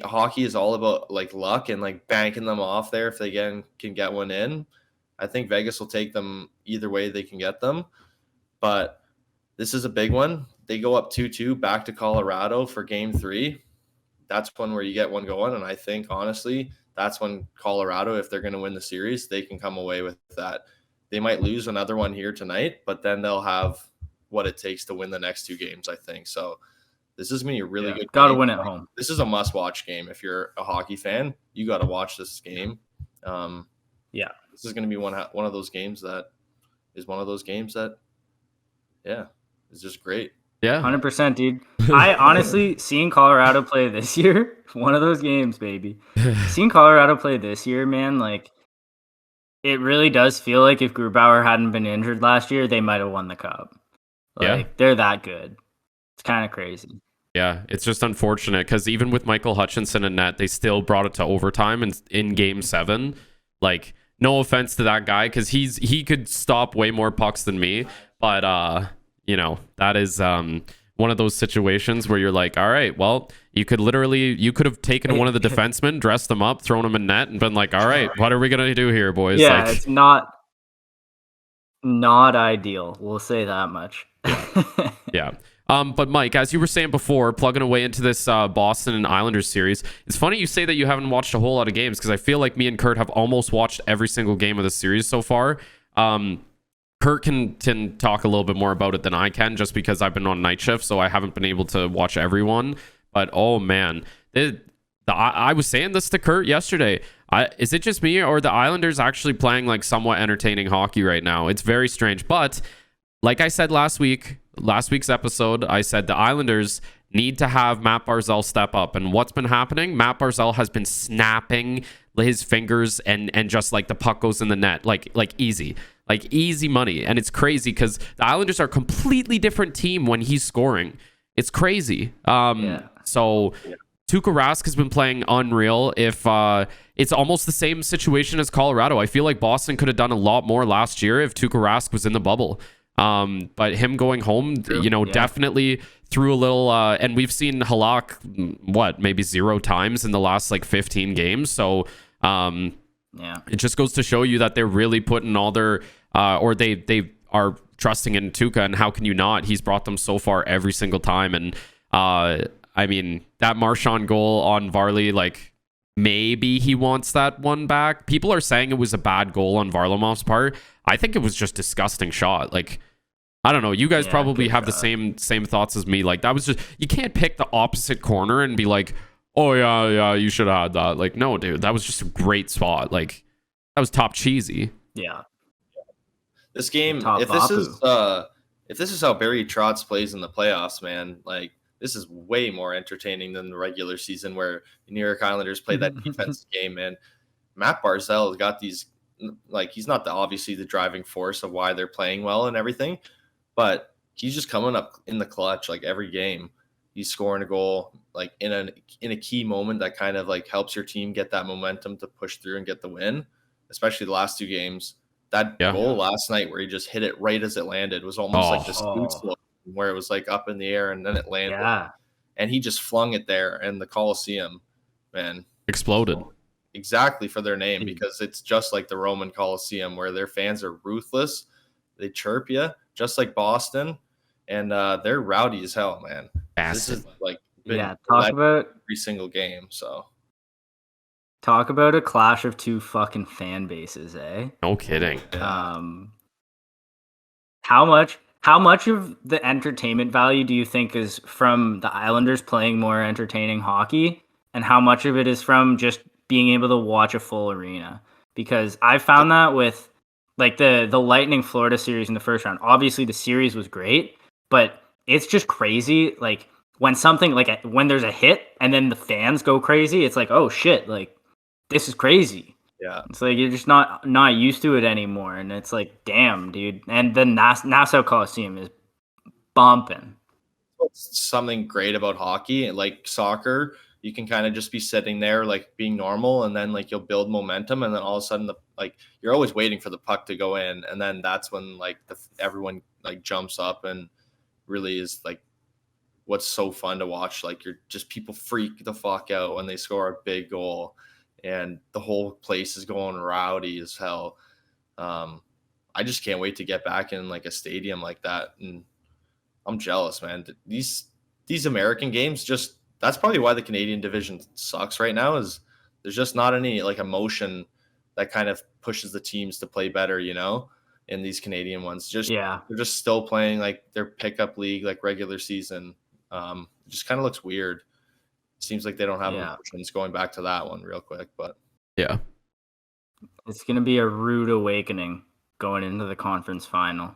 hockey is all about like luck and like banking them off there. If they can get one in, I think Vegas will take them either way they can get them. But this is a big one. They go up 2-2 back to Colorado for game 3. That's one where you get one going. And I think honestly, that's when Colorado, if they're going to win the series, they can come away with that. They might lose another one here tonight, but then they'll have what it takes to win the next 2 games, I think. So this is going to be a really good Got to game. win at home. This is a must-watch game. If you're a hockey fan, you got to watch this game. This is going to be one of those games that is just great. Yeah, 100%, dude. I honestly, seeing Colorado play this year, one of those games, baby. Seeing Colorado play this year, man, like, it really does feel like if Grubauer hadn't been injured last year, they might have won the cup. Like, they're that good. It's kind of crazy. Yeah, it's just unfortunate because even with Michael Hutchinson and net, they still brought it to overtime in Game 7. Like, no offense to that guy because he could stop way more pucks than me, but that is one of those situations where you're like, all right, well, you could have taken one of the defensemen, dressed them up, thrown them in net, and been like, all right, what are we gonna do here, boys? Yeah, like, it's not ideal. We'll say that much. Yeah. But Mike, as you were saying before, plugging away into this Boston and Islanders series, it's funny you say that you haven't watched a whole lot of games because I feel like me and Kurt have almost watched every single game of the series so far. Kurt can talk a little bit more about it than I can just because I've been on night shift, so I haven't been able to watch everyone. But oh man, I was saying this to Kurt yesterday. Is it just me or the Islanders actually playing like somewhat entertaining hockey right now? It's very strange. But like I said last week's episode, I said the Islanders need to have Matt Barzal step up. And what's been happening? Matt Barzal has been snapping his fingers and just like the puck goes in the net, like easy money. And it's crazy because the Islanders are a completely different team when he's scoring. It's crazy. So Tuukka Rask has been playing unreal. If it's almost the same situation as Colorado. I feel like Boston could have done a lot more last year if Tuukka Rask was in the bubble. But him going home, True. definitely threw a little. And we've seen Halak, maybe 0 times in the last like 15 games. So it just goes to show you that they're really putting all their, or they are trusting in Tuca. And how can you not? He's brought them so far every single time. And I mean, that Marchand goal on Varley, like, maybe he wants that one back. People are saying it was a bad goal on Varlamov's part. I think it was just disgusting shot. Like, I don't know. You guys probably have the same thoughts as me. Like, that was just, you can't pick the opposite corner and be like, oh yeah, you should have had that. Like, no, dude, that was just a great spot. Like, that was top cheesy. Yeah. This game, if this is how Barry Trotz plays in the playoffs, man, like, this is way more entertaining than the regular season where the New York Islanders play that defense game, man. Matt Barzal has got these, like, he's not obviously the driving force of why they're playing well and everything, but he's just coming up in the clutch like every game. He's scoring a goal like in a key moment that kind of like helps your team get that momentum to push through and get the win, especially the last 2 games. That goal last night where he just hit it right as it landed was almost like the scoot slope, where it was like up in the air and then it landed. Yeah. And he just flung it there, and the Coliseum, man, exploded. Exactly for their name, because it's just like the Roman Coliseum where their fans are ruthless. They chirp you just like Boston, and they're rowdy as hell, man. This is like talk about every single game. So talk about a clash of 2 fucking fan bases, eh? No kidding. How much of the entertainment value do you think is from the Islanders playing more entertaining hockey, and how much of it is from just being able to watch a full arena? Because I found that with like the Lightning Florida series in the first round. Obviously the series was great, but it's just crazy. Like when something like when there's a hit and then the fans go crazy, it's like, oh shit, like this is crazy. Yeah, it's like you're just not used to it anymore, and it's like, damn, dude. And the Nassau Coliseum is bumping. Something great about hockey, like soccer, you can kind of just be sitting there like being normal, and then like you'll build momentum, and then all of a sudden you're always waiting for the puck to go in, and then that's when like everyone like jumps up and really is like what's so fun to watch. Like you're just, people freak the fuck out when they score a big goal, and the whole place is going rowdy as hell. I just can't wait to get back in like a stadium like that, and I'm jealous, man. These American games, just, that's probably why the Canadian division sucks right now, is there's just not any like emotion that kind of pushes the teams to play better, in these Canadian ones. They're just still playing like their pickup league, like regular season. It just kind of looks weird. Seems like they don't have emotions, going back to that one real quick, but yeah, it's going to be a rude awakening going into the conference final.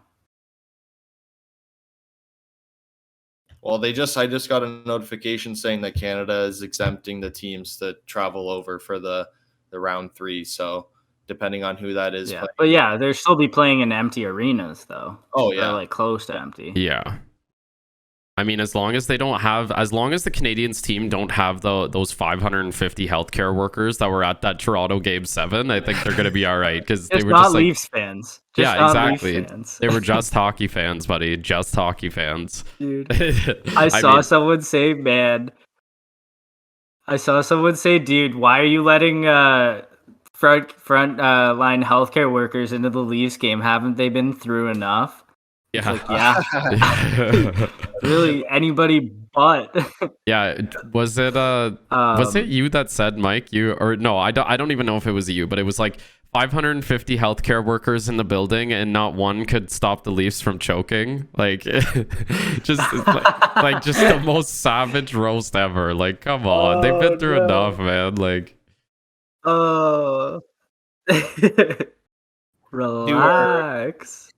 Well, I just got a notification saying that Canada is exempting the teams that travel over for the round 3. So depending on who that is. Yeah. But yeah, they'll still be playing in empty arenas though. Oh yeah. Or like close to empty. Yeah. I mean, as long as the Canadians team don't have those 550 healthcare workers that were at that Toronto Game 7, I think they're going to be all right, because they were not just like Leafs fans. Yeah, exactly. They were just hockey fans, buddy. Just hockey fans. Dude, I saw someone say, dude, why are you letting front line healthcare workers into the Leafs game? Haven't they been through enough? Yeah. Like, yeah. Really, anybody but. Yeah. Was it you that said, Mike? I don't even know if it was you, but it was like 550 healthcare workers in the building, and not one could stop the Leafs from choking. Like, just like just the most savage roast ever. Like, come on, they've been through enough, man. Like, relax.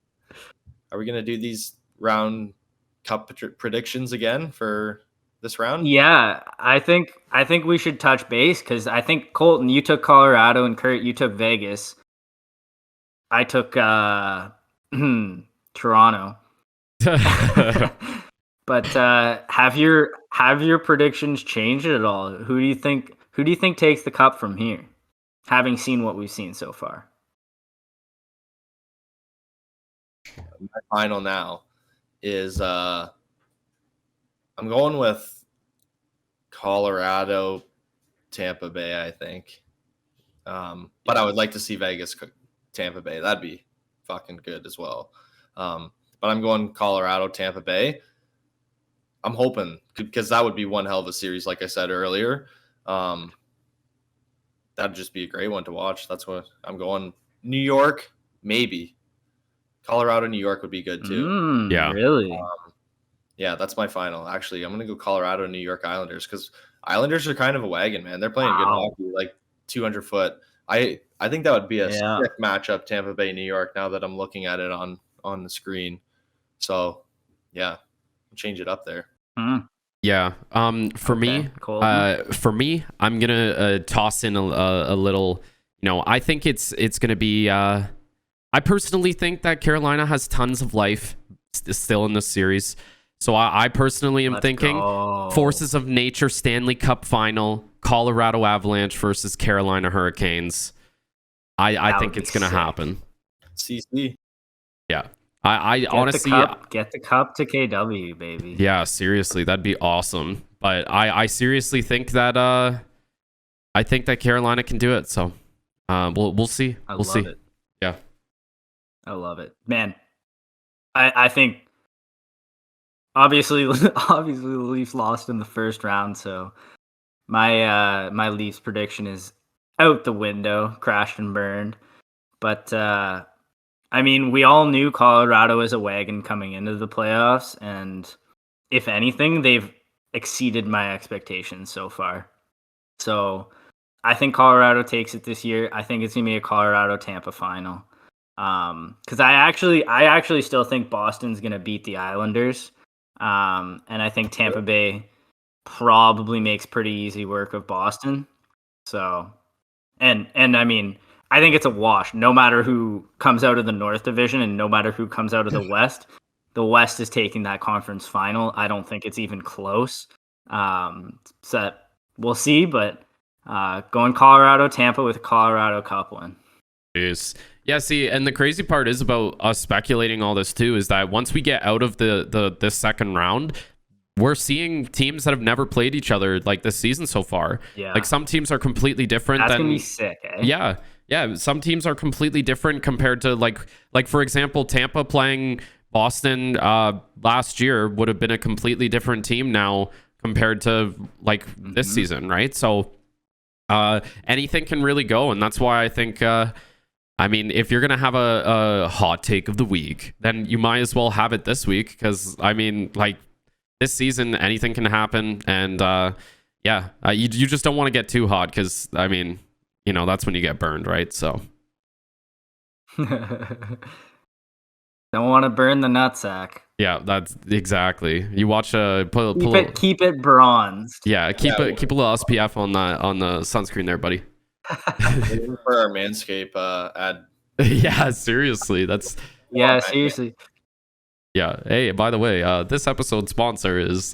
Are we gonna do these round cup predictions again for this round? Yeah, I think we should touch base, because I think, Colton, you took Colorado, and Kurt, you took Vegas. I took Toronto. But have your predictions changed at all? Who do you think takes the cup from here, having seen what we've seen so far? my final now is I'm going with Colorado, Tampa Bay, I think. But I would like to see Vegas, Tampa Bay. That'd be fucking good as well. But I'm going Colorado, Tampa Bay. I'm hoping, because that would be one hell of a series, like I said earlier. That'd just be a great one to watch. That's what I'm going. New York, maybe. Colorado, New York would be good too. Yeah. Really? Yeah, that's my final. Actually, I'm going to go Colorado, New York Islanders, because Islanders are kind of a wagon, man. They're playing good hockey, like 200 foot. I think that would be a sick matchup, Tampa Bay, New York, now that I'm looking at it on the screen. So, yeah, change it up there. Yeah. For me, I'm gonna toss in a little. I think it's gonna be. I personally think that Carolina has tons of life still in this series. So I personally am thinking Forces of Nature Stanley Cup Final, Colorado Avalanche versus Carolina Hurricanes. I think it's gonna happen. CC. Yeah. I honestly get the cup to KW, baby. Yeah, seriously, that'd be awesome. But I seriously think that I think that Carolina can do it. So we'll see. We'll see. It. Yeah. I love it. Man. I think obviously the Leafs lost in the first round, so my Leafs prediction is out the window, crashed and burned. But I mean, we all knew Colorado is a wagon coming into the playoffs, and if anything, they've exceeded my expectations so far. So I think Colorado takes it this year. I think it's gonna be a Colorado-Tampa final. Because I actually still think Boston's gonna beat the Islanders, and I think Tampa Bay probably makes pretty easy work of Boston. So, and I mean, I think it's a wash. No matter who comes out of the North Division and no matter who comes out of the West is taking that conference final. I don't think it's even close. So we'll see, but going Colorado, Tampa with a Colorado Cup win. Jeez. Yeah, see, and the crazy part is about us speculating all this too, is that once we get out of the second round, we're seeing teams that have never played each other like this season so far. Yeah. Like some teams are completely different. That's gonna be sick, eh? Yeah. Yeah. Some teams are completely different compared to like for example, Tampa playing Boston last year would have been a completely different team now compared to like this season, right? So anything can really go, and that's why I think I mean, if you're going to have a hot take of the week, then you might as well have it this week, because, I mean, like, this season, anything can happen, and, you just don't want to get too hot, because, I mean, that's when you get burned, right? So. Don't want to burn the nutsack. Yeah, that's exactly. You watch keep it bronzed. Yeah, keep a little SPF on the sunscreen there, buddy. For our Manscaped ad. Yeah, seriously, that's seriously. Yeah. Hey, by the way, this episode's sponsor is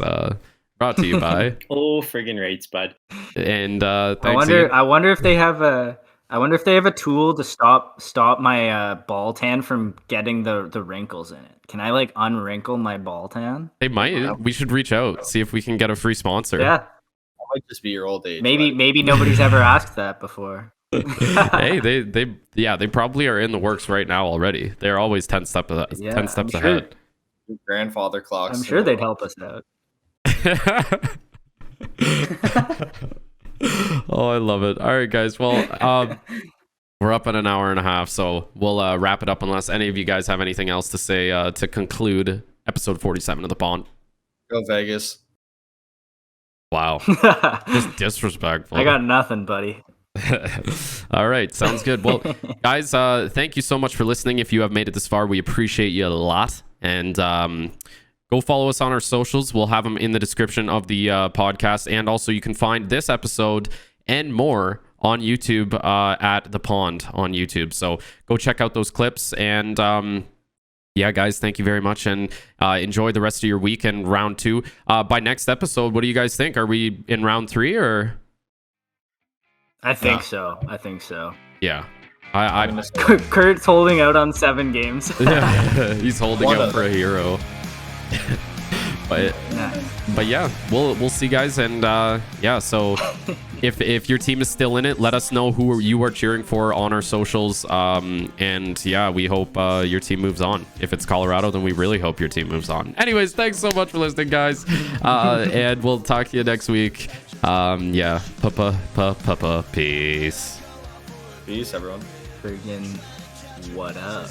brought to you by friggin' rates, bud. And thanks I wonder if they have a tool to stop my ball tan from getting the wrinkles in it. Can I like unwrinkle my ball tan? They might. We should reach out, see if we can get a free sponsor. Yeah. Might just be your old age. Maybe nobody's ever asked that before. Hey, they probably are in the works right now already. They're always 10 steps ahead. Your grandfather clocks. I'm sure they'd help us out. Oh, I love it. All right, guys. Well, we're up at an hour and a half, so we'll wrap it up unless any of you guys have anything else to say to conclude episode 47 of The Pond. Go Vegas. Wow. Just disrespectful. I got nothing, buddy. All right. Sounds good. Well, guys, thank you so much for listening. If you have made it this far, we appreciate you a lot. And go follow us on our socials. We'll have them in the description of the podcast. And also you can find this episode and more on YouTube at The Pond on YouTube. So go check out those clips. And yeah, guys, thank you very much, and enjoy the rest of your week and round 2. By next episode, what do you guys think? Are we in round 3 or? I think so. Yeah. Kurt's holding out on 7 games. Yeah, he's holding out for a hero. But yeah, we'll see, guys, and yeah. So if your team is still in it, let us know who you are cheering for on our socials. And yeah, we hope your team moves on. If it's Colorado, then we really hope your team moves on. Anyways, thanks so much for listening, guys, and we'll talk to you next week. Yeah, peace. Peace, everyone. Friggin' what up?